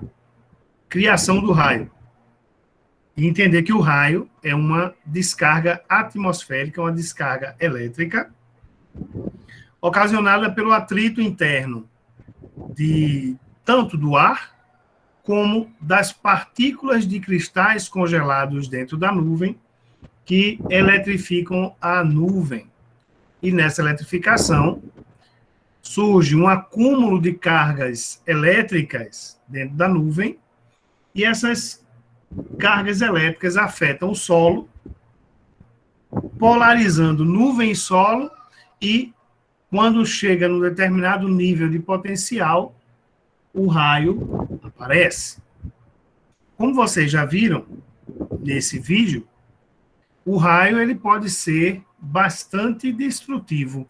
criação do raio. E entender que o raio é uma descarga atmosférica, uma descarga elétrica, ocasionada pelo atrito interno tanto do ar como das partículas de cristais congelados dentro da nuvem, que eletrificam a nuvem. E nessa eletrificação surge um acúmulo de cargas elétricas dentro da nuvem, e essas cargas elétricas afetam o solo, polarizando nuvem e solo, e quando chega num determinado nível de potencial, o raio aparece. Como vocês já viram nesse vídeo, o raio ele pode ser bastante destrutivo.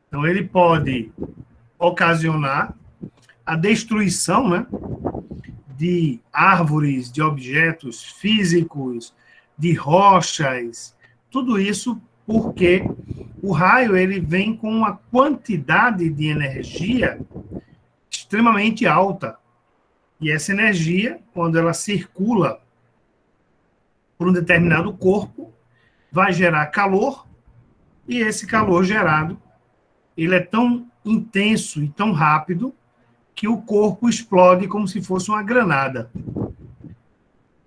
Então, ele pode ocasionar a destruição, né, de árvores, de objetos físicos, de rochas, tudo isso porque o raio ele vem com uma quantidade de energia extremamente alta. E essa energia, quando ela circula por um determinado corpo, vai gerar calor, e esse calor gerado, ele é tão intenso e tão rápido que o corpo explode como se fosse uma granada.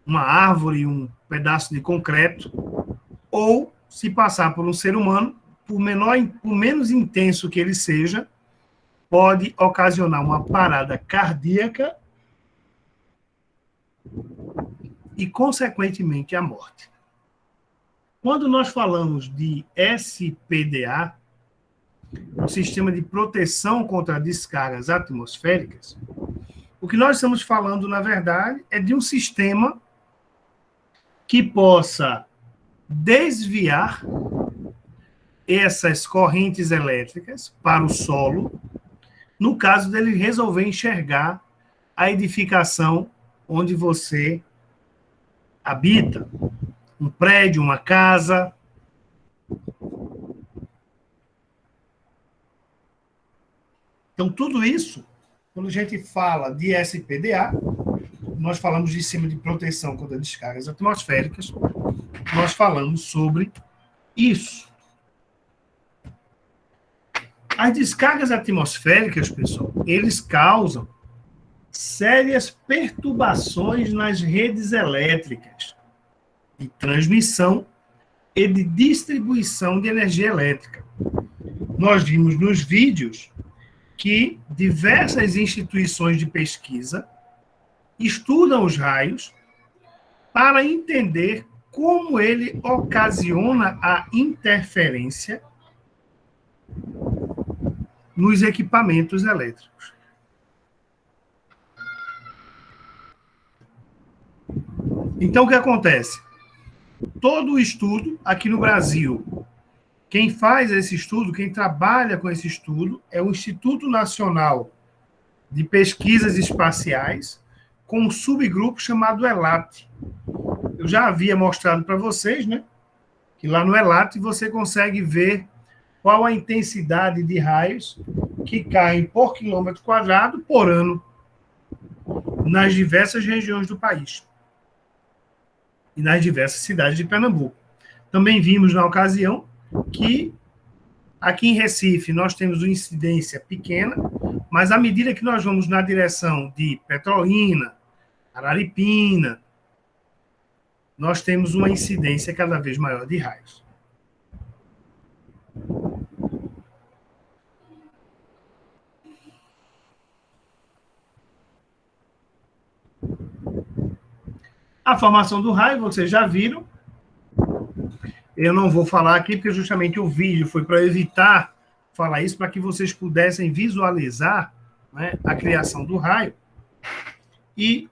Uma árvore, um pedaço de concreto, ou, se passar por um ser humano, por menos intenso que ele seja, pode ocasionar uma parada cardíaca e, consequentemente, a morte. Quando nós falamos de SPDA, um sistema de proteção contra descargas atmosféricas, o que nós estamos falando, na verdade, é de um sistema que possa desviar essas correntes elétricas para o solo, no caso dele resolver enxergar a edificação onde você habita, um prédio, uma casa. Então, tudo isso, quando a gente fala de SPDA, nós falamos de sistema de proteção contra descargas atmosféricas, nós falamos sobre isso. As descargas atmosféricas, pessoal, eles causam sérias perturbações nas redes elétricas de transmissão e de distribuição de energia elétrica. Nós vimos nos vídeos que diversas instituições de pesquisa estudam os raios para entender como ele ocasiona a interferência nos equipamentos elétricos. Então, o que acontece? Todo o estudo aqui no Brasil, quem faz esse estudo, quem trabalha com esse estudo, é o Instituto Nacional de Pesquisas Espaciais, com um subgrupo chamado ELAT. Eu já havia mostrado para vocês, né, que lá no ELAT você consegue ver qual a intensidade de raios que caem por quilômetro quadrado por ano nas diversas regiões do país e nas diversas cidades de Pernambuco. Também vimos na ocasião que aqui em Recife nós temos uma incidência pequena, mas à medida que nós vamos na direção de Petrolina, Araripina, nós temos uma incidência cada vez maior de raios. A formação do raio, vocês já viram. Eu não vou falar aqui, porque justamente o vídeo foi para evitar falar isso, para que vocês pudessem visualizar, né, a criação do raio. E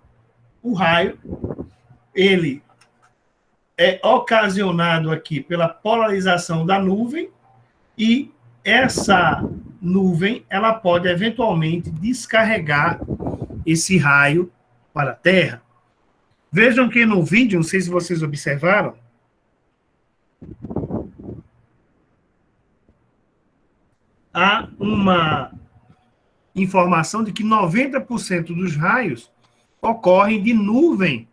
o raio, ele é ocasionado aqui pela polarização da nuvem, e essa nuvem, ela pode eventualmente descarregar esse raio para a Terra. Vejam que no vídeo, não sei se vocês observaram, há uma informação de que 90% dos raios ocorrem de nuvem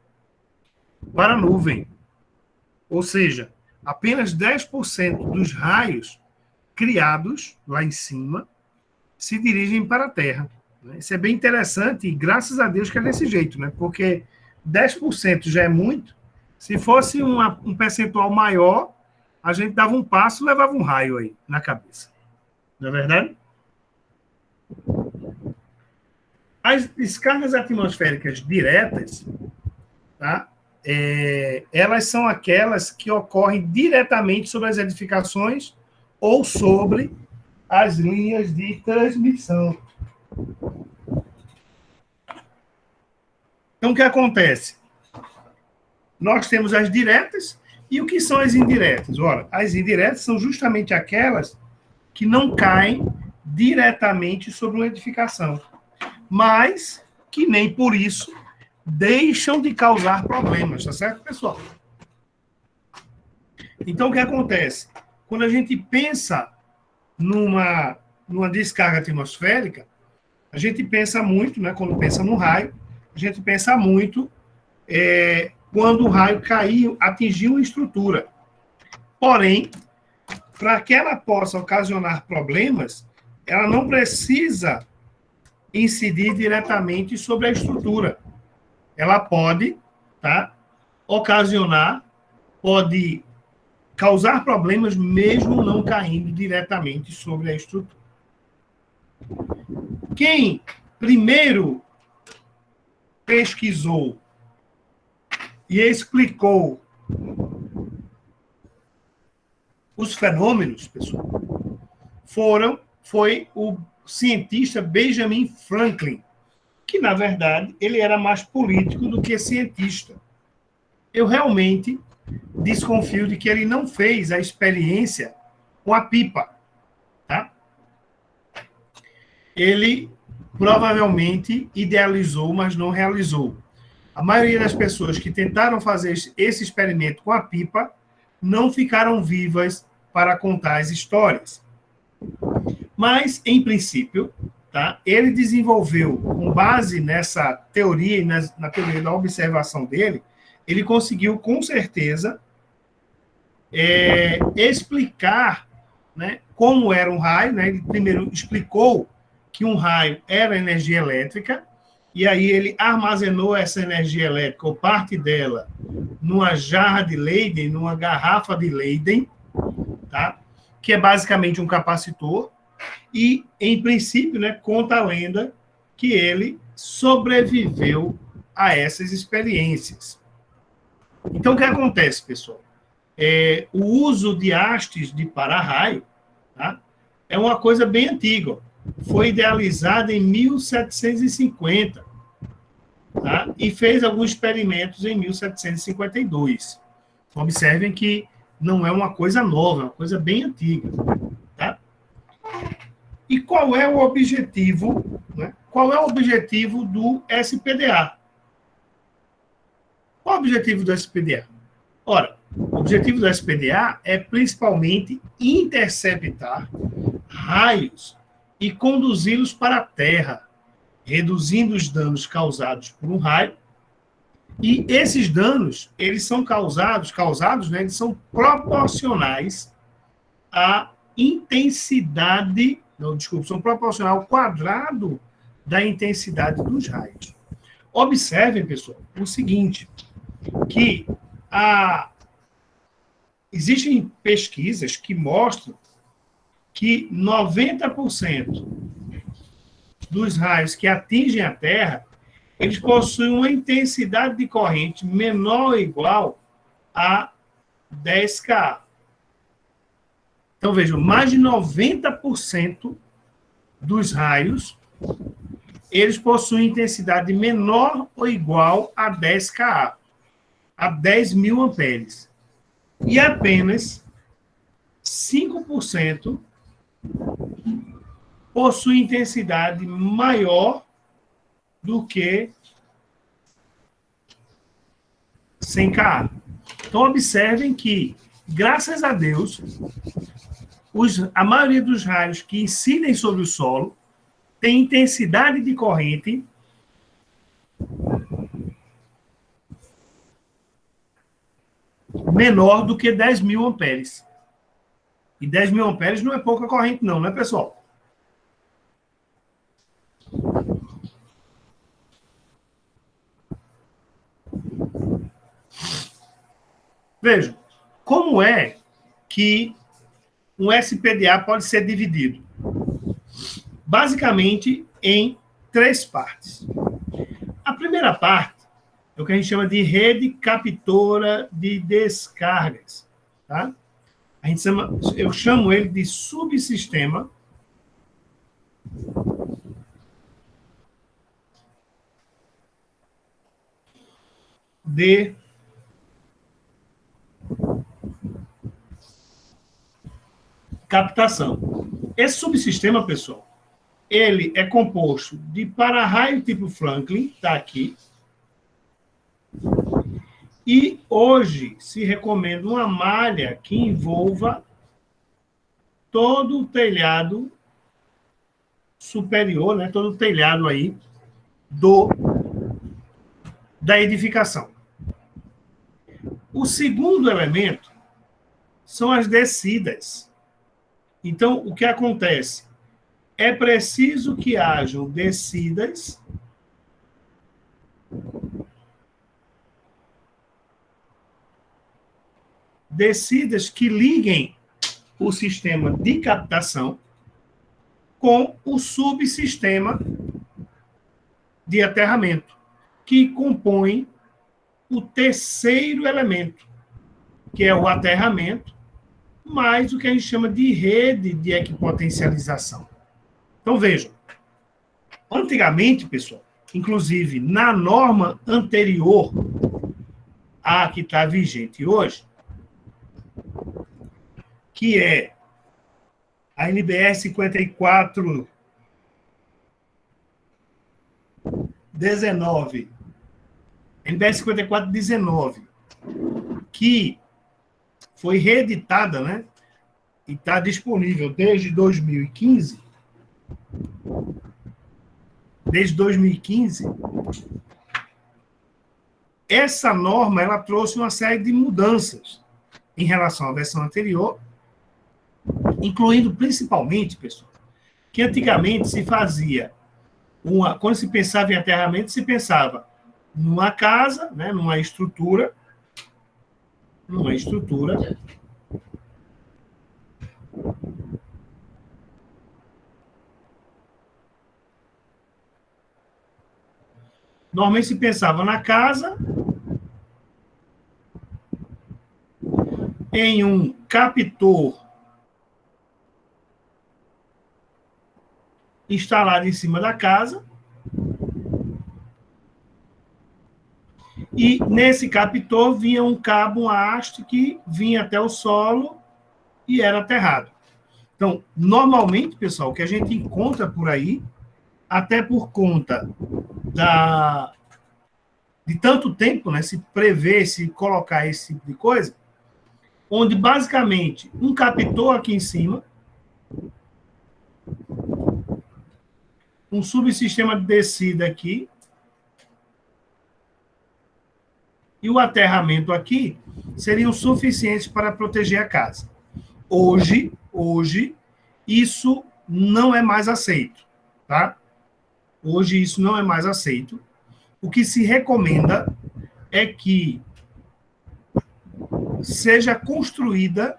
para nuvem. Ou seja, apenas 10% dos raios criados lá em cima se dirigem para a Terra. Isso é bem interessante, e graças a Deus que é desse jeito, né? Porque 10% já é muito. Se fosse um percentual maior, a gente dava um passo e levava um raio aí na cabeça. Não é verdade? As descargas atmosféricas diretas, tá? Elas são aquelas que ocorrem diretamente sobre as edificações ou sobre as linhas de transmissão. Então, o que acontece? Nós temos as diretas, e o que são as indiretas? Ora, as indiretas são justamente aquelas que não caem diretamente sobre uma edificação, mas que nem por isso deixam de causar problemas, tá certo, pessoal? Então, o que acontece? Quando a gente pensa numa descarga atmosférica, a gente pensa muito, né, quando pensa no raio, a gente pensa muito quando o raio caiu, atingiu uma estrutura. Porém, para que ela possa ocasionar problemas, ela não precisa incidir diretamente sobre a estrutura. Ela pode, tá, ocasionar, pode causar problemas mesmo não caindo diretamente sobre a estrutura. Quem primeiro pesquisou e explicou os fenômenos, pessoal, foi o cientista Benjamin Franklin, que, na verdade, ele era mais político do que cientista. Eu realmente desconfio de que ele não fez a experiência com a pipa, tá? Ele provavelmente idealizou, mas não realizou. A maioria das pessoas que tentaram fazer esse experimento com a pipa não ficaram vivas para contar as histórias. Mas, em princípio, tá, ele desenvolveu, com base nessa teoria e na teoria da observação dele, ele conseguiu, com certeza, explicar, né, como era um raio, né? Ele primeiro explicou que um raio era energia elétrica, e aí ele armazenou essa energia elétrica, ou parte dela, numa jarra de Leyden, numa garrafa de Leyden, tá? Que é basicamente um capacitor, e, em princípio, né, conta a lenda que ele sobreviveu a essas experiências. Então, o que acontece, pessoal? O uso de hastes de para-raio, tá? É uma coisa bem antiga. Foi idealizada em 1750, tá? E fez alguns experimentos em 1752. Observem que não é uma coisa nova, é uma coisa bem antiga, tá? E qual é o objetivo, né? Qual é o objetivo do SPDA? Qual é o objetivo do SPDA? Ora, o objetivo do SPDA é principalmente interceptar raios e conduzi-los para a Terra, reduzindo os danos causados por um raio. E esses danos, eles são causados, né, eles são proporcionais à intensidade, são proporcionais ao quadrado da intensidade dos raios. Observem, pessoal, o seguinte, que existem pesquisas que mostram que 90% dos raios que atingem a Terra, eles possuem uma intensidade de corrente menor ou igual a 10 Ka. Então, vejam, mais de 90% dos raios, eles possuem intensidade menor ou igual a 10 Ka, a 10.000 amperes. E apenas 5% possui intensidade maior do que 100 Ka. Então, observem que, graças a Deus, a maioria dos raios que incidem sobre o solo tem intensidade de corrente menor do que 10.000 amperes. E 10.000 amperes não é pouca corrente, não, né, pessoal? Vejam, como é que um SPDA pode ser dividido? Basicamente em 3 partes. A primeira parte é o que a gente chama de rede captora de descargas, tá? Eu chamo ele de subsistema de captação. Esse subsistema, pessoal, ele é composto de para-raio tipo Franklin, está aqui, e hoje se recomenda uma malha que envolva todo o telhado superior, né, todo o telhado aí da edificação. O segundo elemento são as descidas. Então, o que acontece? É preciso que hajam descidas que liguem o sistema de captação com o subsistema de aterramento, que compõe o terceiro elemento, que é o aterramento, mais o que a gente chama de rede de equipotencialização. Então, vejam, antigamente, pessoal, inclusive na norma anterior à que está vigente hoje, que é a NBR 5419, NBR 5419, que foi reeditada, né? E está disponível desde 2015. Desde 2015, essa norma ela trouxe uma série de mudanças em relação à versão anterior, incluindo principalmente, pessoal, que antigamente se fazia quando se pensava em aterramento, se pensava numa casa, né, numa estrutura, numa estrutura normalmente se pensava na casa em um captor instalado em cima da casa e nesse captor vinha um cabo, uma haste que vinha até o solo e era aterrado. Então, normalmente, pessoal, o que a gente encontra por aí, até por conta de tanto tempo, né, se prever, se colocar esse tipo de coisa, onde basicamente um captor aqui em cima, um subsistema de descida aqui, e o aterramento aqui seriam suficientes para proteger a casa. Hoje, isso não é mais aceito, tá? Hoje isso não é mais aceito. O que se recomenda é que seja construída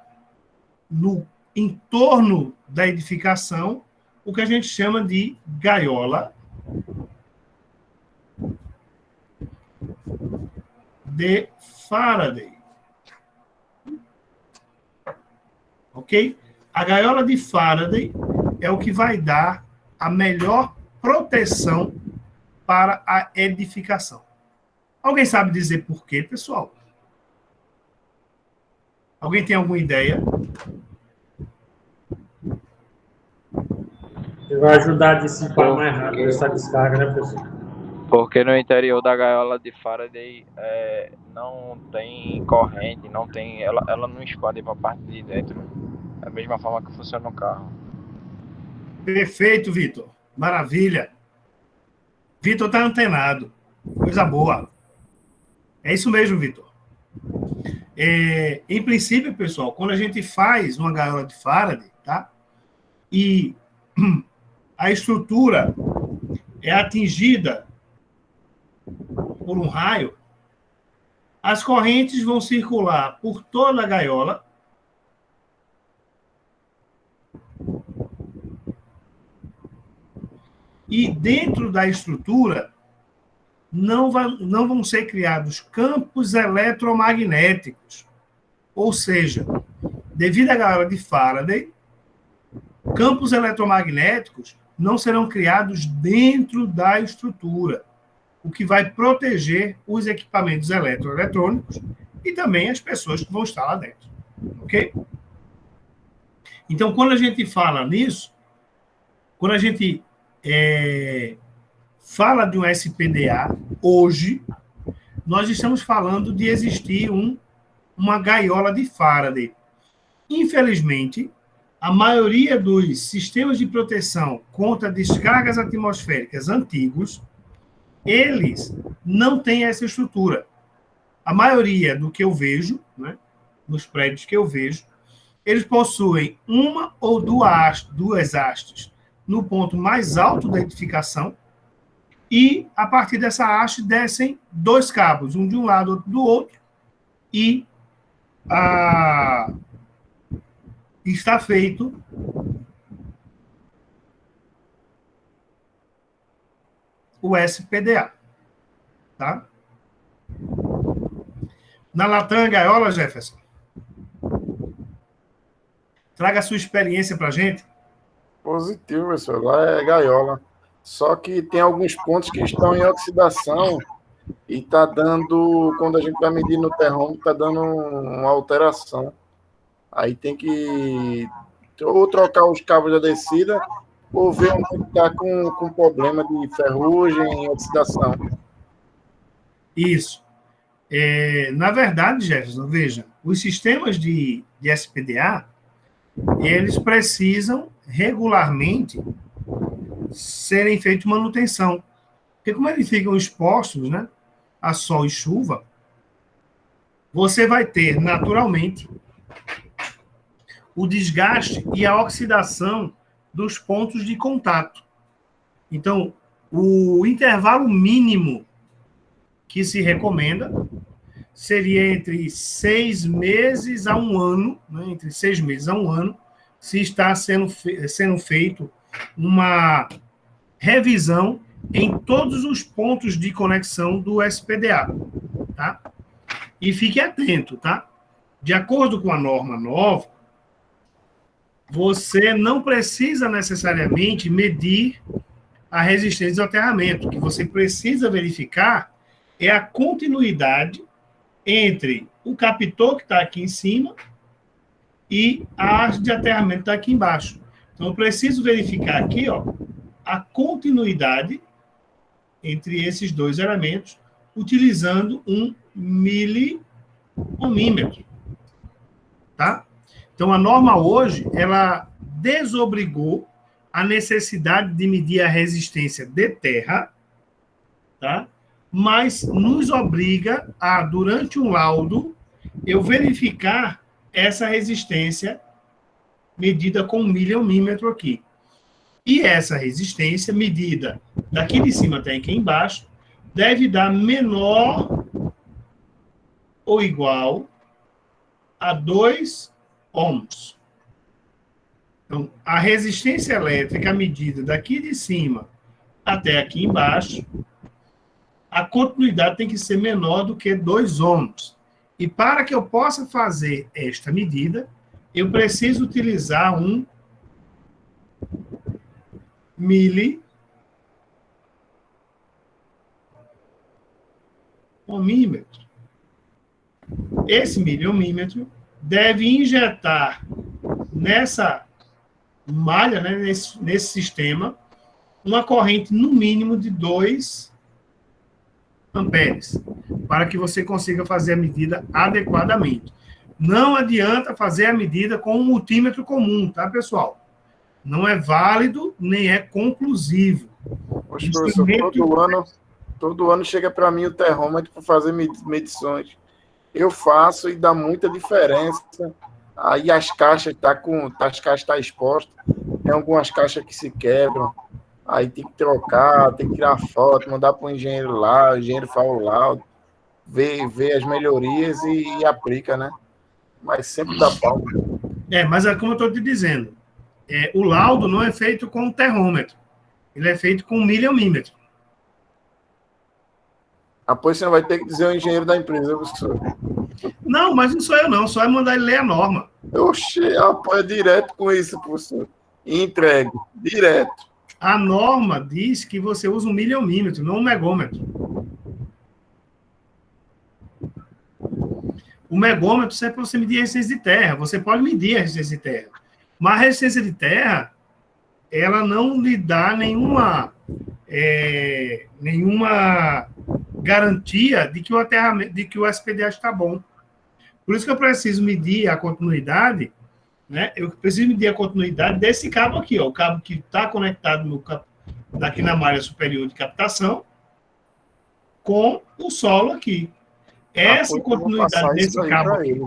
no entorno da edificação o que a gente chama de gaiola de Faraday. Ok? A gaiola de Faraday é o que vai dar a melhor proteção para a edificação. Alguém sabe dizer por quê, pessoal? Alguém tem alguma ideia? Vai ajudar a dissipar mais rápido essa descarga, né, professor? Porque no interior da gaiola de Faraday não tem corrente, não tem, ela não expande para a parte de dentro. Da mesma forma que funciona no carro. Perfeito, Vitor. Maravilha. Vitor está antenado. Coisa boa. É isso mesmo, Vitor. Em princípio, pessoal, quando a gente faz uma gaiola de Faraday, tá? E a estrutura é atingida por um raio, as correntes vão circular por toda a gaiola e dentro da estrutura não vão ser criados campos eletromagnéticos. Ou seja, devido à gaiola de Faraday, campos eletromagnéticos não serão criados dentro da estrutura, o que vai proteger os equipamentos eletroeletrônicos e também as pessoas que vão estar lá dentro. Ok? Então, quando a gente fala nisso, quando a gente fala de um SPDA, hoje, nós estamos falando de existir uma gaiola de Faraday. Infelizmente, a maioria dos sistemas de proteção contra descargas atmosféricas antigos, eles não têm essa estrutura. A maioria do que eu vejo, né, nos prédios que eu vejo, eles possuem uma ou duas hastes no ponto mais alto da edificação e, a partir dessa haste, descem dois cabos, um de um lado, outro do outro, e está feito o SPDA. Tá? Na Latam Gaiola, Jefferson, traga a sua experiência para a gente. Positivo, pessoal. Lá é gaiola. Só que tem alguns pontos que estão em oxidação e está dando, quando a gente vai medir no terrômetro, está dando uma alteração. Aí tem que ou trocar os cabos da descida ou ver onde está com problema de ferrugem e oxidação. Isso. Na verdade, Jefferson, veja, os sistemas de SPDA, eles precisam regularmente serem feitos manutenção. Porque como eles ficam expostos, né, a sol e chuva, você vai ter, naturalmente, o desgaste e a oxidação dos pontos de contato. Então, o intervalo mínimo que se recomenda seria entre 6 meses a 1 ano, né, entre 6 meses a 1 ano, se está sendo feito uma revisão em todos os pontos de conexão do SPDA, tá? E fique atento, tá? De acordo com a norma nova, você não precisa necessariamente medir a resistência do aterramento. O que você precisa verificar é a continuidade entre o captor que está aqui em cima e a haste de aterramento que está aqui embaixo. Então, eu preciso verificar aqui, ó, a continuidade entre esses dois elementos, utilizando um miliohmímetro. Tá? Então, a norma hoje, ela desobrigou a necessidade de medir a resistência de terra, tá? Mas nos obriga a, durante um laudo, eu verificar essa resistência medida com 1 miliohmímetro aqui. E essa resistência, medida daqui de cima até aqui embaixo, deve dar menor ou igual a 2 ohms. Então, a resistência elétrica medida daqui de cima até aqui embaixo, a continuidade tem que ser menor do que 2 ohms. E para que eu possa fazer esta medida, eu preciso utilizar um miliohmímetro. Esse miliohmímetro deve injetar nessa malha, né, nesse sistema, uma corrente no mínimo de 2 amperes, para que você consiga fazer a medida adequadamente. Não adianta fazer a medida com um multímetro comum, tá, pessoal? Não é válido, nem é conclusivo. Poxa, professor, todo ano chega para mim o termômetro para fazer medições. Eu faço e dá muita diferença. Aí as caixas tá expostas. Tem algumas caixas que se quebram. Aí tem que trocar, tem que tirar foto, mandar para o engenheiro lá, o engenheiro faz o laudo, vê as melhorias e aplica, né? Mas sempre dá pau. Mas é como eu estou te dizendo, o laudo não é feito com termômetro, ele é feito com miliohmímetro. Pois você vai ter que dizer o engenheiro da empresa, professor. Não, mas não sou eu não, só é mandar ele ler a norma. Oxê, apoia direto com isso, professor. E entregue, direto. A norma diz que você usa um miliohmímetro, não um megômetro. O megômetro serve para você medir a resistência de terra. Você pode medir a resistência de terra. Mas a resistência de terra, ela não lhe dá nenhuma garantia de que o aterramento, de que o SPDA está bom. Por isso que eu preciso medir a continuidade, né? Eu preciso medir a continuidade desse cabo aqui, ó, o cabo que está conectado aqui na malha superior de captação com o solo aqui. Essa continuidade desse cabo aqui.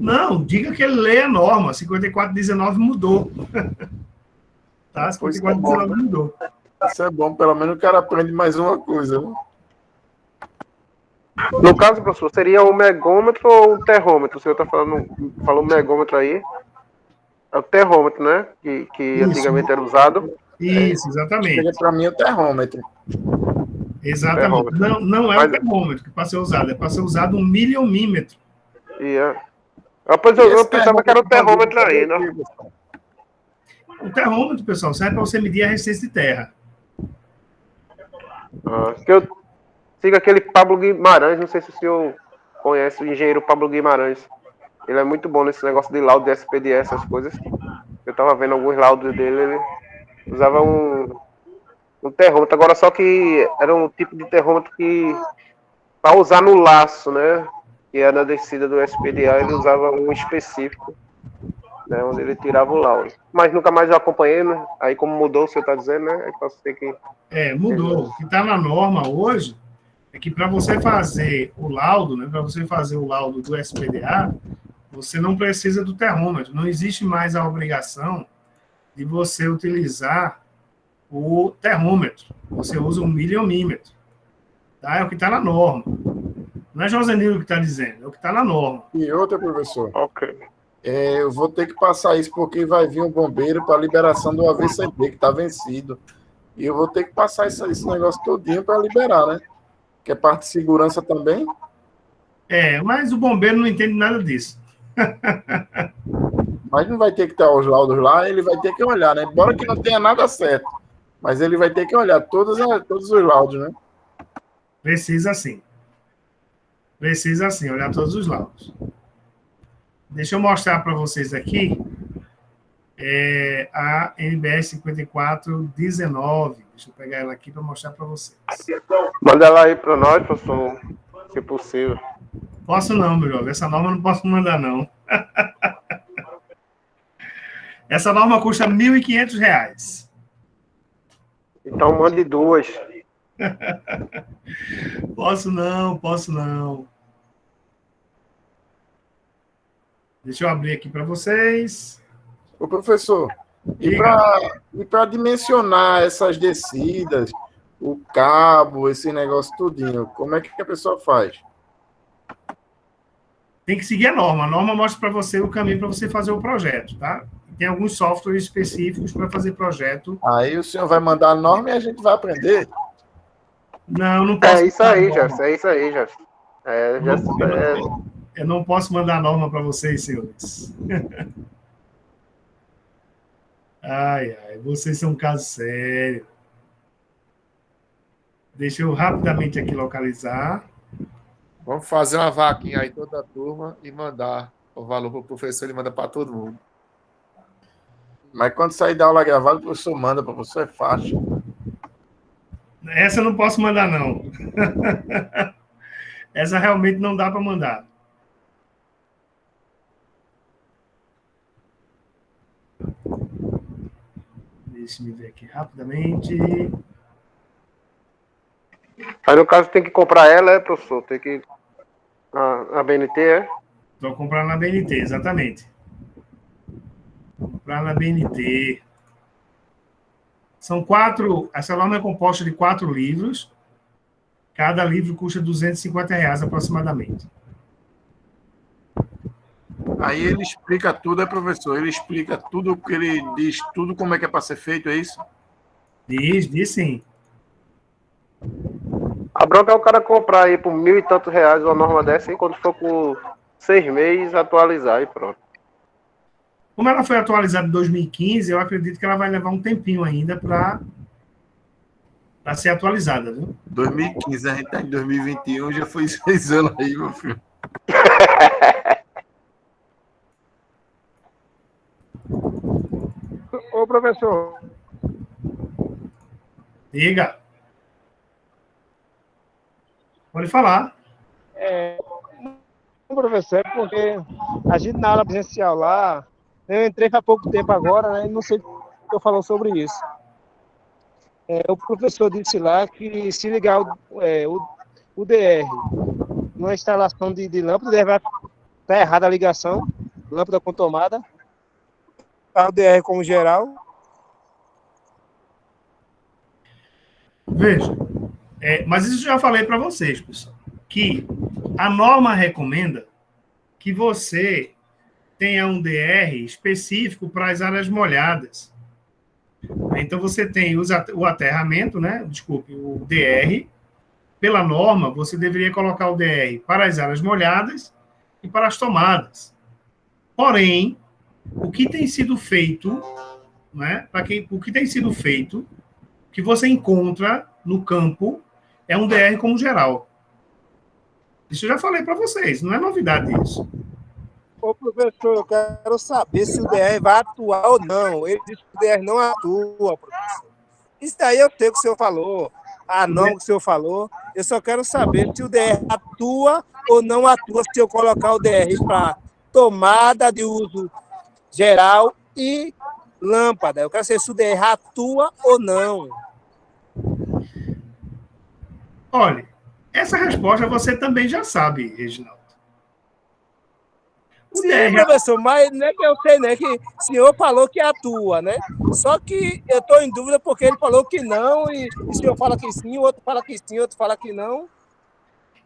Não, diga que ele lê a norma. 5419 mudou. Tá? 5419 mudou. Isso é bom, pelo menos o cara aprende mais uma coisa. Né? No caso, professor, seria o megômetro ou o termômetro? O senhor está falou megômetro aí. É o termômetro, né? Que antigamente era usado. Isso, exatamente. Para mim é o termômetro. Exatamente. Termômetro. Não é o termômetro que para ser usado, é para ser usado um miliohmímetro. Pois eu pensava que era o termômetro aí, né? O termômetro, pessoal, serve para você medir a resistência de terra. Eu sigo aquele Pablo Guimarães, não sei se o senhor conhece o engenheiro Pablo Guimarães. Ele é muito bom nesse negócio de laudo de SPDA, essas coisas. Eu tava vendo alguns laudos dele, ele usava um termômetro, agora só que era um tipo de termômetro que para usar no laço, né? Que era na descida do SPDA, ele usava um específico, né? Onde ele tirava o laudo. Mas nunca mais eu acompanhei, né? Aí como mudou, o senhor tá dizendo, né? Aí posso ter que... mudou. O que está na norma hoje é que para você fazer o laudo, né? Para você fazer o laudo do SPDA, você não precisa do termômetro. Não existe mais a obrigação de você utilizar o termômetro. Você usa um miliohmímetro. Tá? É o que está na norma. Não é Josenildo que está dizendo, é o que está na norma. E outra, professor. Ok. Eu vou ter que passar isso porque vai vir um bombeiro para a liberação do AVCD, que está vencido. E eu vou ter que passar esse negócio todinho para liberar, né? Que é parte de segurança também. Mas o bombeiro não entende nada disso. Mas não vai ter que ter os laudos lá, ele vai ter que olhar, né? Embora que não tenha nada certo. Mas ele vai ter que olhar todos os laudos, né? Precisa sim. Precisa sim, olhar todos os laudos. Deixa eu mostrar para vocês aqui a NBR 5419. Deixa eu pegar ela aqui para mostrar para vocês. Manda ela aí para nós, professor, se possível. Posso não, meu jovem. Essa norma eu não posso mandar, não. Essa norma custa R$ 1.500. Então mande duas. Posso não. Deixa eu abrir aqui para vocês. Ô, professor, e para dimensionar essas descidas, o cabo, esse negócio tudinho, como é que a pessoa faz? Tem que seguir a norma. A norma mostra para você o caminho para você fazer o projeto, tá? Tem alguns softwares específicos para fazer projeeu. Aí o senhor vai mandar a norma e a gente vai aprender? Não posso. É isso aí, Jefferson. Eu não posso mandar a norma para vocês, senhores. Ai, vocês são um caso sério. Deixa eu rapidamente aqui localizar. Vamos fazer uma vaquinha aí, toda a turma, e mandar o valor para o professor, ele manda para todo mundo. Mas quando sair da aula gravada, o professor manda, para o professor é fácil. Essa eu não posso mandar, não. Essa realmente não dá para mandar. Deixa eu ver aqui rapidamente. Aí, no caso, tem que comprar ela, professor? Tem que... A BNT, é? Vou comprar na BNT, exatamente. Comprar na BNT. São 4... Essa norma é composta de 4 livros. Cada livro custa R$ 250 aproximadamente. Aí ele explica tudo, professor? Ele explica tudo, que ele diz tudo como é que é para ser feito, é isso? Diz sim. A bronca é o cara comprar aí por R$ 1.000 e tantos uma norma dessa, e quando for por 6 meses, atualizar e pronto. Como ela foi atualizada em 2015, eu acredito que ela vai levar um tempinho ainda para ser atualizada, viu? 2015, a gente está em 2021, já foi 6 anos aí, meu filho. Ô, professor. Diga. Pode falar. Professor, é porque a gente na aula presencial lá, eu entrei há pouco tempo agora, né, e não sei o que eu falou sobre isso. O professor disse lá que se ligar o DR numa instalação de lâmpada, vai estar errada a ligação, lâmpada com tomada, o DR como geral. Veja, mas isso eu já falei para vocês, pessoal, que a norma recomenda que você tenha um DR específico para as áreas molhadas. Então, você tem o aterramento, né? Desculpe, o DR. Pela norma, você deveria colocar o DR para as áreas molhadas e para as tomadas. Porém, o que tem sido feito, né? O que tem sido feito, que você encontra no campo, é um DR como geral. Isso eu já falei para vocês, não é novidade isso. Ô, professor, eu quero saber se o DR vai atuar ou não. Ele disse que o DR não atua, professor. Isso daí eu sei o que o senhor falou, a norma que o senhor falou. Eu só quero saber se o DR atua ou não atua se eu colocar o DR para tomada de uso geral e lâmpada. Eu quero saber se o DR atua ou não. Olha, essa resposta você também já sabe, Reginaldo. Sim, professor, mas não é que eu sei, né? Que o senhor falou que atua, né? Só que eu estou em dúvida porque ele falou que não, e o senhor fala que sim, o outro fala que sim, o outro fala que não.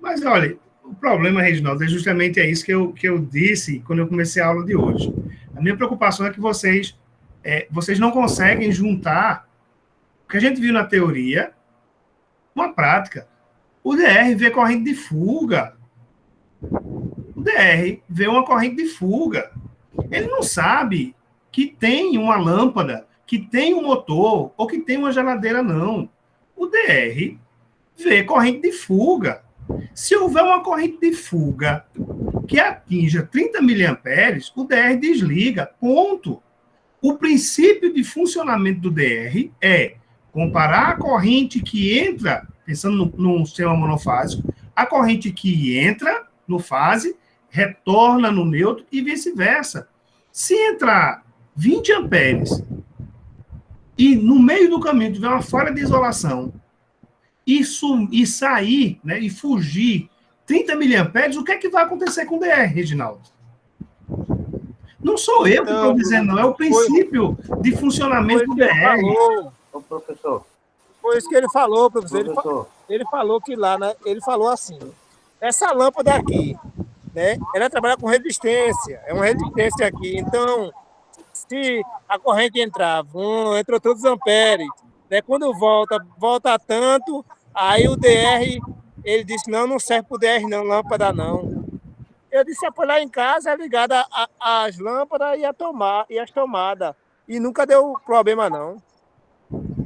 Mas, olha, O problema, Reginaldo, é justamente isso que eu disse quando eu comecei a aula de hoje. A minha preocupação é que vocês não conseguem juntar o que a gente viu na teoria com a prática. O DR vê corrente de fuga. O DR vê uma corrente de fuga. Ele não sabe que tem uma lâmpada, que tem um motor ou que tem uma geladeira, não. O DR vê corrente de fuga. Se houver uma corrente de fuga que atinja 30 miliamperes, o DR desliga, ponto. O princípio de funcionamento do DR é comparar a corrente que entra, pensando num sistema monofásico, a corrente que entra no fase, retorna no neutro e vice-versa. Se entrar 20 amperes e no meio do caminho tiver uma falha de isolação e sair, né, e fugir 30 miliamperes, o que é que vai acontecer com o DR, Reginaldo? Não sou eu que estou dizendo, não. É o princípio de funcionamento do DR. Ô, professor. Foi isso que ele falou, professor. Ele falou que lá, né? Ele falou assim: essa lâmpada aqui, né? Ela trabalha com resistência. É uma resistência aqui. Então, se a corrente entrar, entrou todos os amperes, né? Quando volta tanto, aí o DR, ele disse: não serve para o DR, não, lâmpada não. Eu disse: foi lá em casa, é ligada às lâmpadas e as tomadas. E nunca deu problema, não.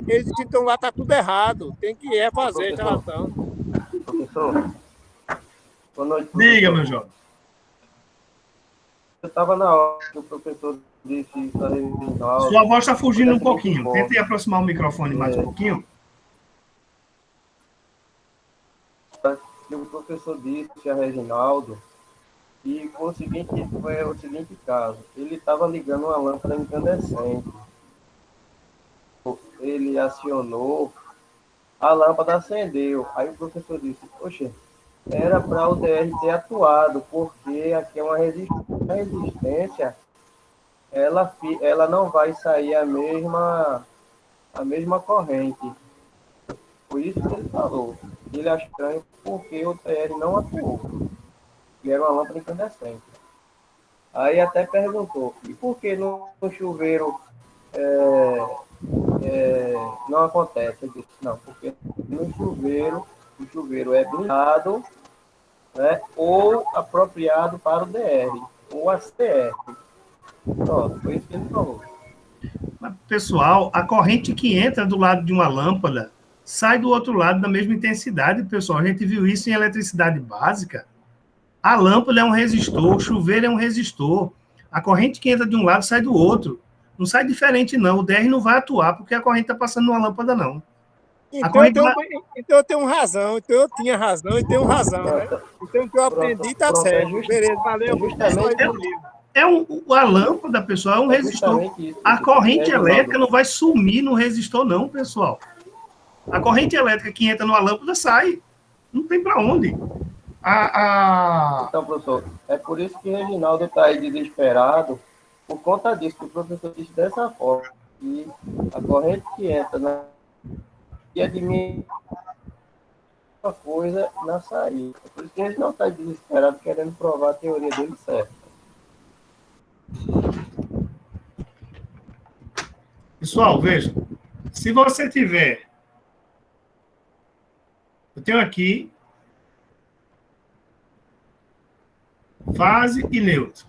Eles dizem: então lá está tudo errado, tem que fazer a instalação. Professor, boa noite. Diga, meu jovem. Eu estava na hora que o professor disse isso aí. Sua voz está fugindo um pouquinho. Tente aproximar o microfone mais um pouquinho. O professor disse a Reginaldo e foi o seguinte caso. Ele estava ligando uma lâmpada incandescente. Ele acionou, a lâmpada acendeu. Aí o professor disse: poxa, era para o DR ter atuado, porque aqui é uma resistência, ela não vai sair a mesma corrente. Por isso que ele falou. Ele achou estranho porque o DR não atuou. E era uma lâmpada incandescente. Aí até perguntou: e por que no chuveiro não acontece? Ele disse: não, porque no chuveiro, o chuveiro é blindado, né, ou apropriado para o DR, ou ACR. Pronto, foi isso que ele falou. Mas, pessoal, a corrente que entra do lado de uma lâmpada sai do outro lado da mesma intensidade, pessoal. A gente viu isso em eletricidade básica. A lâmpada é um resistor, o chuveiro é um resistor. A corrente que entra de um lado sai do outro. Não sai diferente, não. O DR não vai atuar porque a corrente está passando numa lâmpada, não. Então eu tenho razão. Então eu tinha razão e tenho razão, né? Então o que eu aprendi está certo. Beleza, valeu. A lâmpada, pessoal, é um resistor. A corrente elétrica não vai sumir no resistor, não, pessoal. A corrente elétrica que entra numa lâmpada sai. Não tem para onde. Então, professor, é por isso que o Reginaldo está aí desesperado, por conta disso, que o professor disse dessa forma, que a corrente que entra e admite uma coisa na saída. É por isso que a gente não está desesperado querendo provar a teoria dele certa. Pessoal, veja, se você tiver... Eu tenho aqui fase e neutro.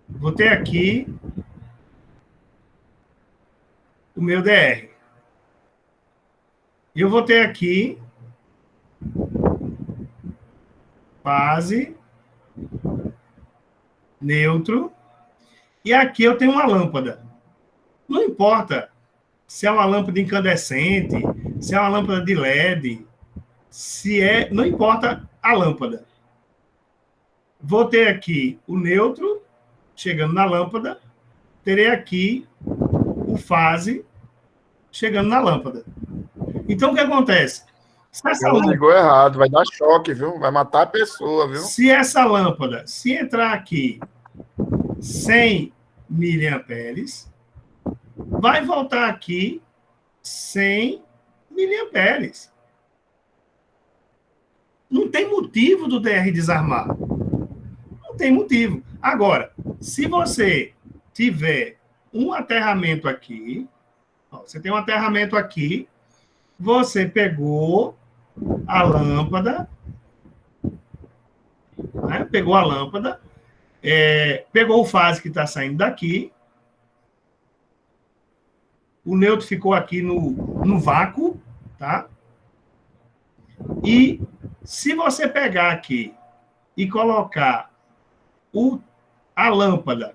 Vou ter aqui o meu DR. E eu vou ter aqui fase, neutro, e aqui eu tenho uma lâmpada. Não importa se é uma lâmpada incandescente, se é uma lâmpada de LED, não importa a lâmpada. Vou ter aqui o neutro chegando na lâmpada, terei aqui o fase chegando na lâmpada. Então, o que acontece? Ligou errado, vai dar choque, viu? Vai matar a pessoa, viu? Se essa lâmpada, se entrar aqui 100 miliamperes, vai voltar aqui 100 miliamperes. Não tem motivo do DR desarmar. Não tem motivo. Agora, se você tiver um aterramento aqui, ó, você tem um aterramento aqui, você pegou a lâmpada, né? Pegou a lâmpada, pegou o fase que está saindo daqui, o neutro ficou aqui no vácuo, tá? E se você pegar aqui e colocar a lâmpada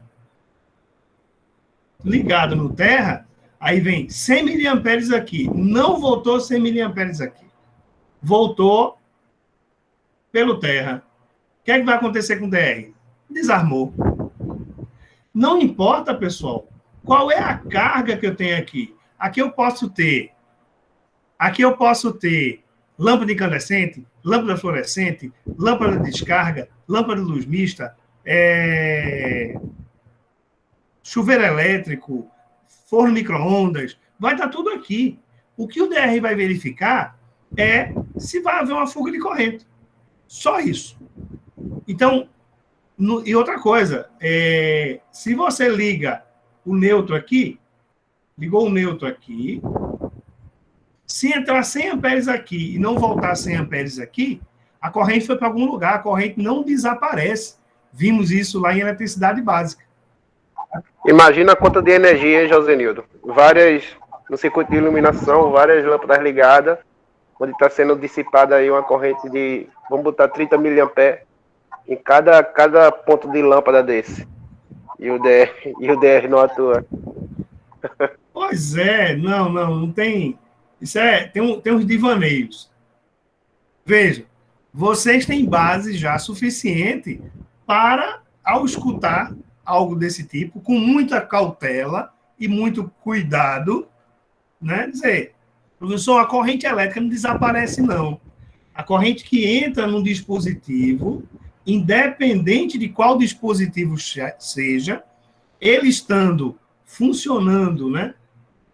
ligada no terra, aí vem 100 miliamperes aqui. Não voltou 100 miliamperes aqui. Voltou pelo terra. O que é que vai acontecer com o DR? Desarmou. Não importa, pessoal, qual é a carga que eu tenho aqui. Aqui eu posso ter lâmpada incandescente, lâmpada fluorescente, lâmpada de descarga, lâmpada de luz mista, chuveiro elétrico, forno micro-ondas, vai estar tudo aqui. O que o DR vai verificar é se vai haver uma fuga de corrente. Só isso. Então, e outra coisa, se você liga o neutro aqui, ligou o neutro aqui, se entrar 100 amperes aqui e não voltar 100 amperes aqui, a corrente foi para algum lugar, a corrente não desaparece. Vimos isso lá em eletricidade básica. Imagina a conta de energia, hein, Josenildo? No circuito de iluminação, várias lâmpadas ligadas, onde está sendo dissipada aí uma corrente de, vamos botar 30 miliamperes em cada ponto de lâmpada desse. E o DR não atua. Pois é, não tem. Isso tem uns divaneios. Veja, vocês têm base já suficiente para, ao escutar algo desse tipo, com muita cautela e muito cuidado, né, dizer, professor, a corrente elétrica não desaparece, não. A corrente que entra no dispositivo, independente de qual dispositivo seja, ele estando funcionando, né,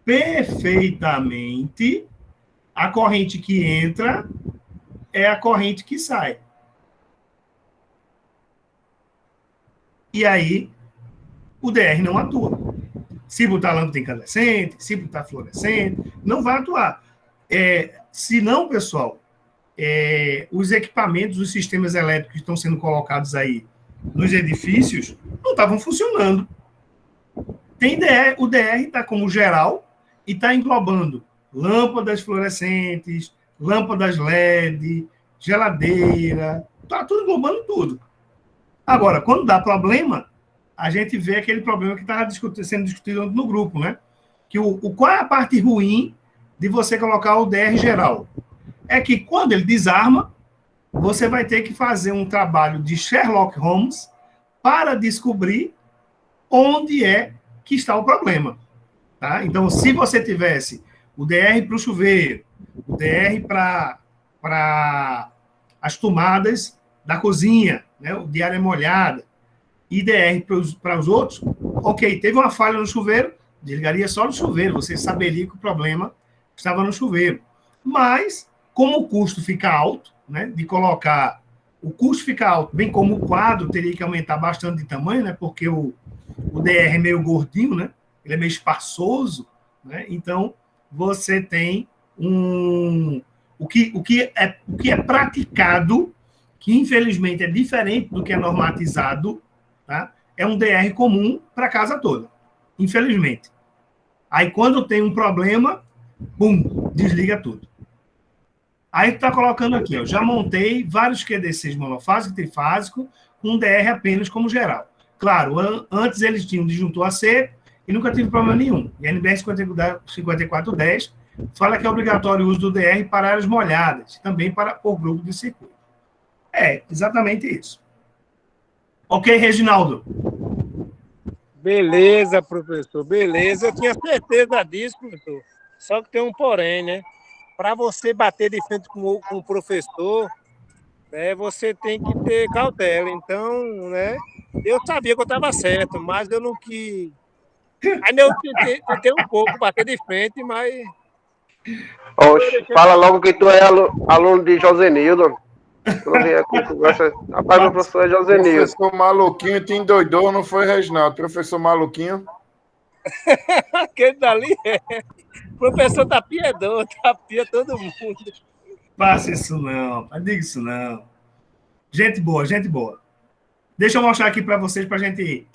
perfeitamente, a corrente que entra é a corrente que sai. E aí, o DR não atua. Se botar lâmpada incandescente, se botar fluorescente, não vai atuar. Se não, pessoal, os equipamentos, os sistemas elétricos que estão sendo colocados aí nos edifícios não estavam funcionando. O DR está como geral e está englobando lâmpadas fluorescentes, lâmpadas LED, geladeira, está tudo englobando tudo. Agora, quando dá problema, a gente vê aquele problema que estava sendo discutido no grupo, né? Que qual é a parte ruim de você colocar o DR geral? É que quando ele desarma, você vai ter que fazer um trabalho de Sherlock Holmes para descobrir onde é que está o problema. Tá? Então, se você tivesse o DR para o chuveiro, o DR para as tomadas da cozinha, né? O de área molhada, e DR para os outros, ok, teve uma falha no chuveiro, desligaria só no chuveiro, você saberia que o problema estava no chuveiro. Mas, como o custo fica alto, né, de colocar, o custo fica alto, bem como o quadro teria que aumentar bastante de tamanho, né, porque o DR é meio gordinho, né, ele é meio espaçoso, né, então você tem o que é praticado, que infelizmente é diferente do que é normatizado, tá? É um DR comum para a casa toda, infelizmente. Aí, quando tem um problema, bum, desliga tudo. Aí está colocando aqui, ó, já montei vários QDCs monofásico e trifásico, com DR apenas como geral. Claro, antes eles tinham disjuntor AC e nunca tive problema nenhum. E a NBR 5410 fala que é obrigatório o uso do DR para áreas molhadas, também por grupo de circuito. É, exatamente isso. Ok, Reginaldo? Beleza, professor, beleza. Eu tinha certeza disso, professor. Só que tem um porém, né? Para você bater de frente com o professor, né, você tem que ter cautela. Então, né, eu sabia que eu estava certo, mas eu não quis. Ainda eu tentei um pouco bater de frente, mas. Oxe, fala logo que tu é aluno de Josenildo. Quando vier com conversa. Rapaz, meu professor é Josenildo. Professor Maluquinho te endoidou, não foi, Reginaldo? Professor Maluquinho. Aquele dali é. O professor tapia todo mundo. Faça isso não, não diga isso não. Gente boa, gente boa. Deixa eu mostrar aqui para vocês, para a gente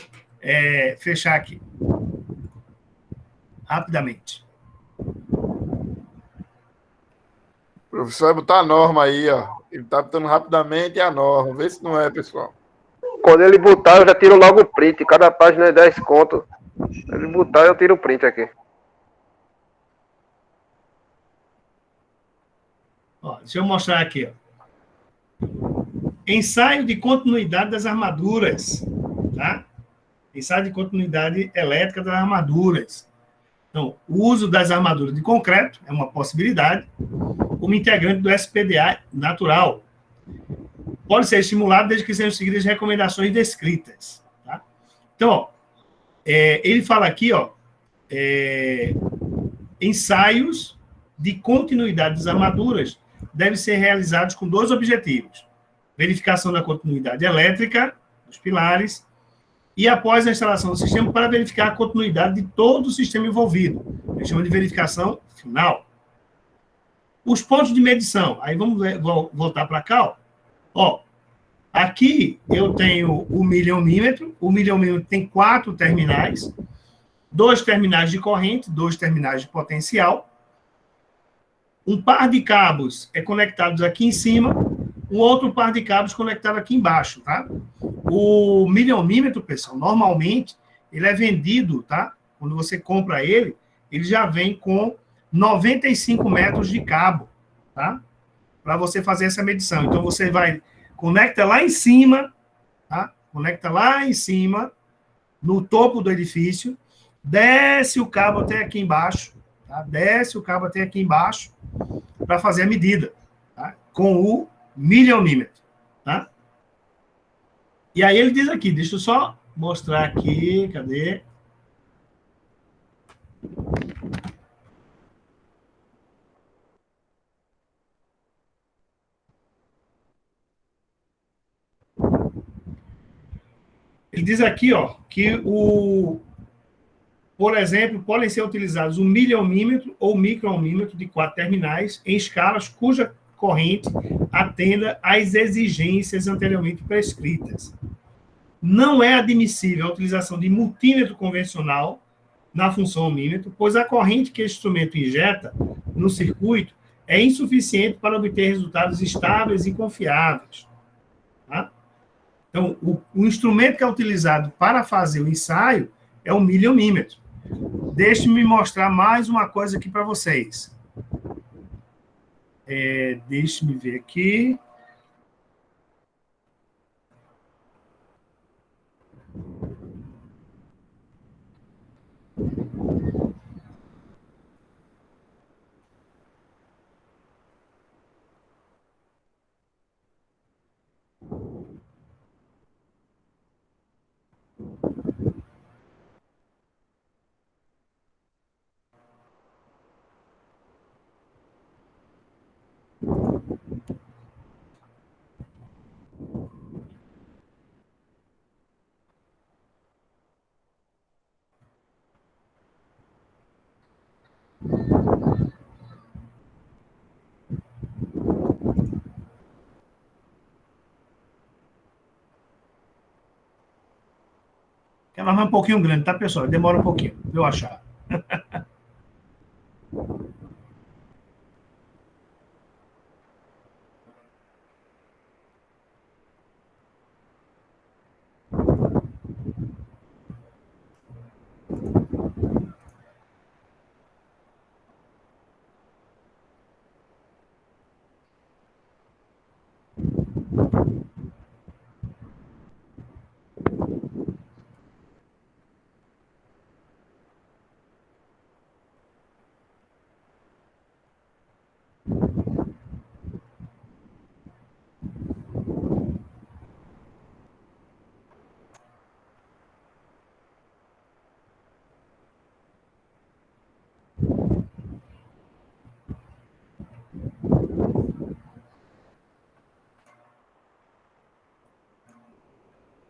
fechar aqui. Rapidamente. O professor vai botar a norma aí, ó. Ele tá botando rapidamente a norma. Vê se não é, pessoal. Quando ele botar, eu já tiro logo o print. Cada página é 10 conto. Ele botar, eu tiro o print aqui. Ó, deixa eu mostrar aqui. Ó. Ensaio de continuidade das armaduras. Tá? Ensaio de continuidade elétrica das armaduras. Então, o uso das armaduras de concreto é uma possibilidade, como integrante do SPDA natural. Pode ser estimulado desde que sejam seguidas recomendações descritas. Tá? Então, ó, ele fala aqui, ó, ensaios de continuidade das armaduras devem ser realizados com 2 objetivos. Verificação da continuidade elétrica dos pilares e, após a instalação do sistema, para verificar a continuidade de todo o sistema envolvido. A gente chama de verificação final. Os pontos de medição. Aí vamos voltar para cá, ó. Aqui eu tenho o milhomímetro. O milhomímetro tem 4 terminais. 2 terminais de corrente, 2 terminais de potencial. Um par de cabos é conectados aqui em cima. Um outro par de cabos conectado aqui embaixo, tá? O milhomímetro, pessoal, normalmente, ele é vendido, tá? Quando você compra ele, ele já vem com 95 metros de cabo, tá? Para você fazer essa medição. Então, você conecta lá em cima, tá? Conecta lá em cima, no topo do edifício, desce o cabo até aqui embaixo, tá? Desce o cabo até aqui embaixo para fazer a medida, tá? Com o milhomímetro, tá? E aí ele diz aqui, deixa eu só mostrar aqui, cadê? Ele diz aqui, ó, que por exemplo, podem ser utilizados o milhomímetro ou micromímetro de 4 terminais em escalas cuja corrente atenda às exigências anteriormente prescritas. Não é admissível a utilização de multímetro convencional na função ohmímetro, pois a corrente que este instrumento injeta no circuito é insuficiente para obter resultados estáveis e confiáveis. Tá? Então, o instrumento que é utilizado para fazer o ensaio é o milhomímetro. Deixe-me mostrar mais uma coisa aqui para vocês. Deixe-me ver aqui. Ela vai um pouquinho grande, tá, pessoal? Demora um pouquinho para eu achar.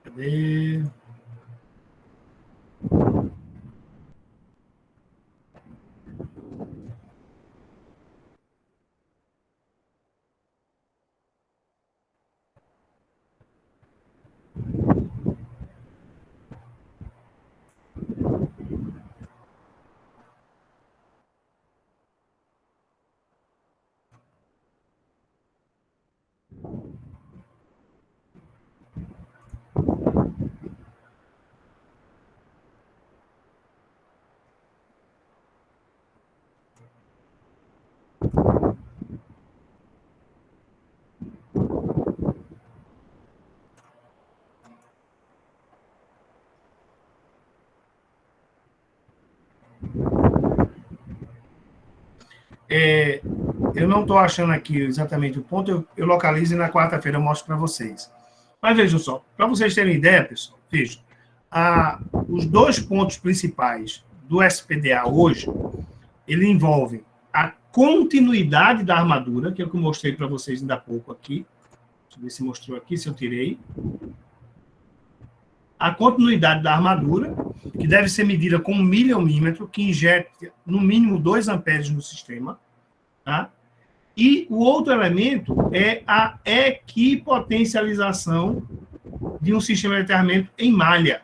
Cadê? Eu não estou achando aqui exatamente o ponto, eu localizo e na quarta-feira eu mostro para vocês. Mas vejam só, para vocês terem ideia, pessoal, vejam, os 2 pontos principais do SPDA hoje, ele envolve a continuidade da armadura, que é o que eu mostrei para vocês ainda há pouco aqui. Deixa eu ver se mostrou aqui, se eu tirei. A continuidade da armadura, que deve ser medida com 1 milímetro, que injeta no mínimo 2 amperes no sistema. Tá? E o outro elemento é a equipotencialização de um sistema de aterramento em malha.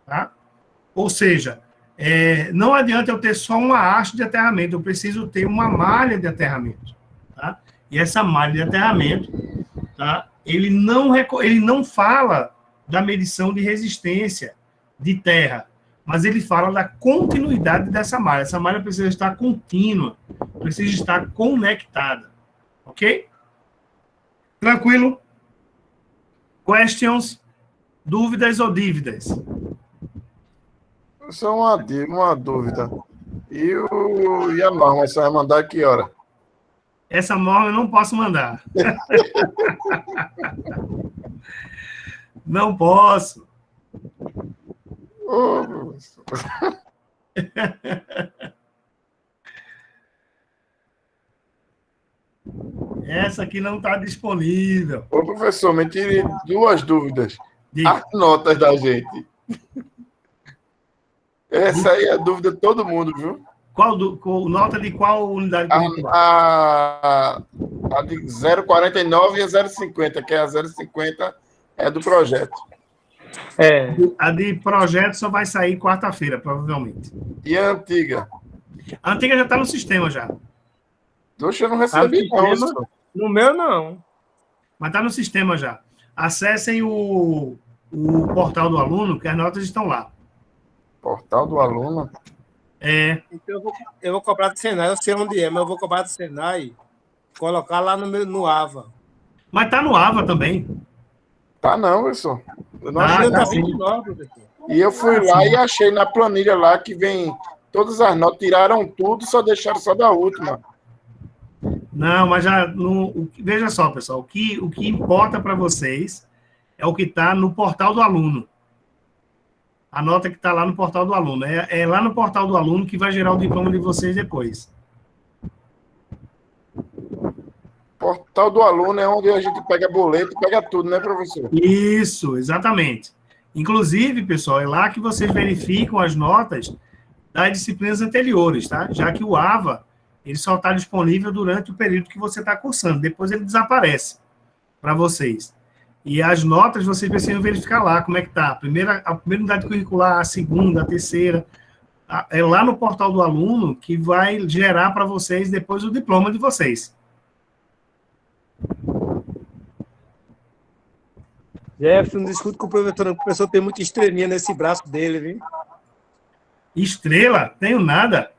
Tá? Ou seja, não adianta eu ter só uma haste de aterramento, eu preciso ter uma malha de aterramento. Tá? E essa malha de aterramento, tá? Ele não fala da medição de resistência de terra, mas ele fala da continuidade dessa malha. Essa malha precisa estar contínua, precisa estar conectada. Ok? Tranquilo? Questions? Dúvidas ou dívidas? Só uma dúvida. E a norma, você vai mandar que hora? Essa norma eu não posso mandar. Não posso. Oh, essa aqui não está disponível. Ô, professor, me tire 2 dúvidas. As notas da gente. Essa aí é a dúvida de todo mundo, viu? Nota de qual unidade? A de 0,49 e a 0,50, que é a 0,50 é do projeto. A de projeto só vai sair quarta-feira, provavelmente. E a antiga? A antiga já está no sistema, já. Poxa, eu não recebi, não. No meu, não. Mas está no sistema já. Acessem o portal do aluno, que as notas estão lá. Portal do aluno? Então, eu vou cobrar do Senai, eu sei onde é, mas eu vou cobrar do Senai, colocar lá no AVA. Mas está no AVA também. Tá não, professor. Eu não achei. Tá 29, professor. E eu fui lá e achei na planilha lá que vem todas as notas, tiraram tudo, só deixaram só da última. Não, mas já... veja só, pessoal, o que importa para vocês é o que está no portal do aluno. A nota que está lá no portal do aluno. É lá no portal do aluno que vai gerar o diploma de vocês depois. Portal do aluno é onde a gente pega boleto e pega tudo, né, professor? Isso, exatamente. Inclusive, pessoal, é lá que vocês verificam as notas das disciplinas anteriores, tá? Já que o AVA, ele só está disponível durante o período que você está cursando. Depois ele desaparece para vocês. E as notas vocês precisam verificar lá como é que está. A primeira unidade curricular, a segunda, a terceira. É lá no portal do aluno que vai gerar para vocês depois o diploma de vocês. Jefferson, discute com o professor tem muita estrelinha nesse braço dele, viu? Estrela? Tenho nada.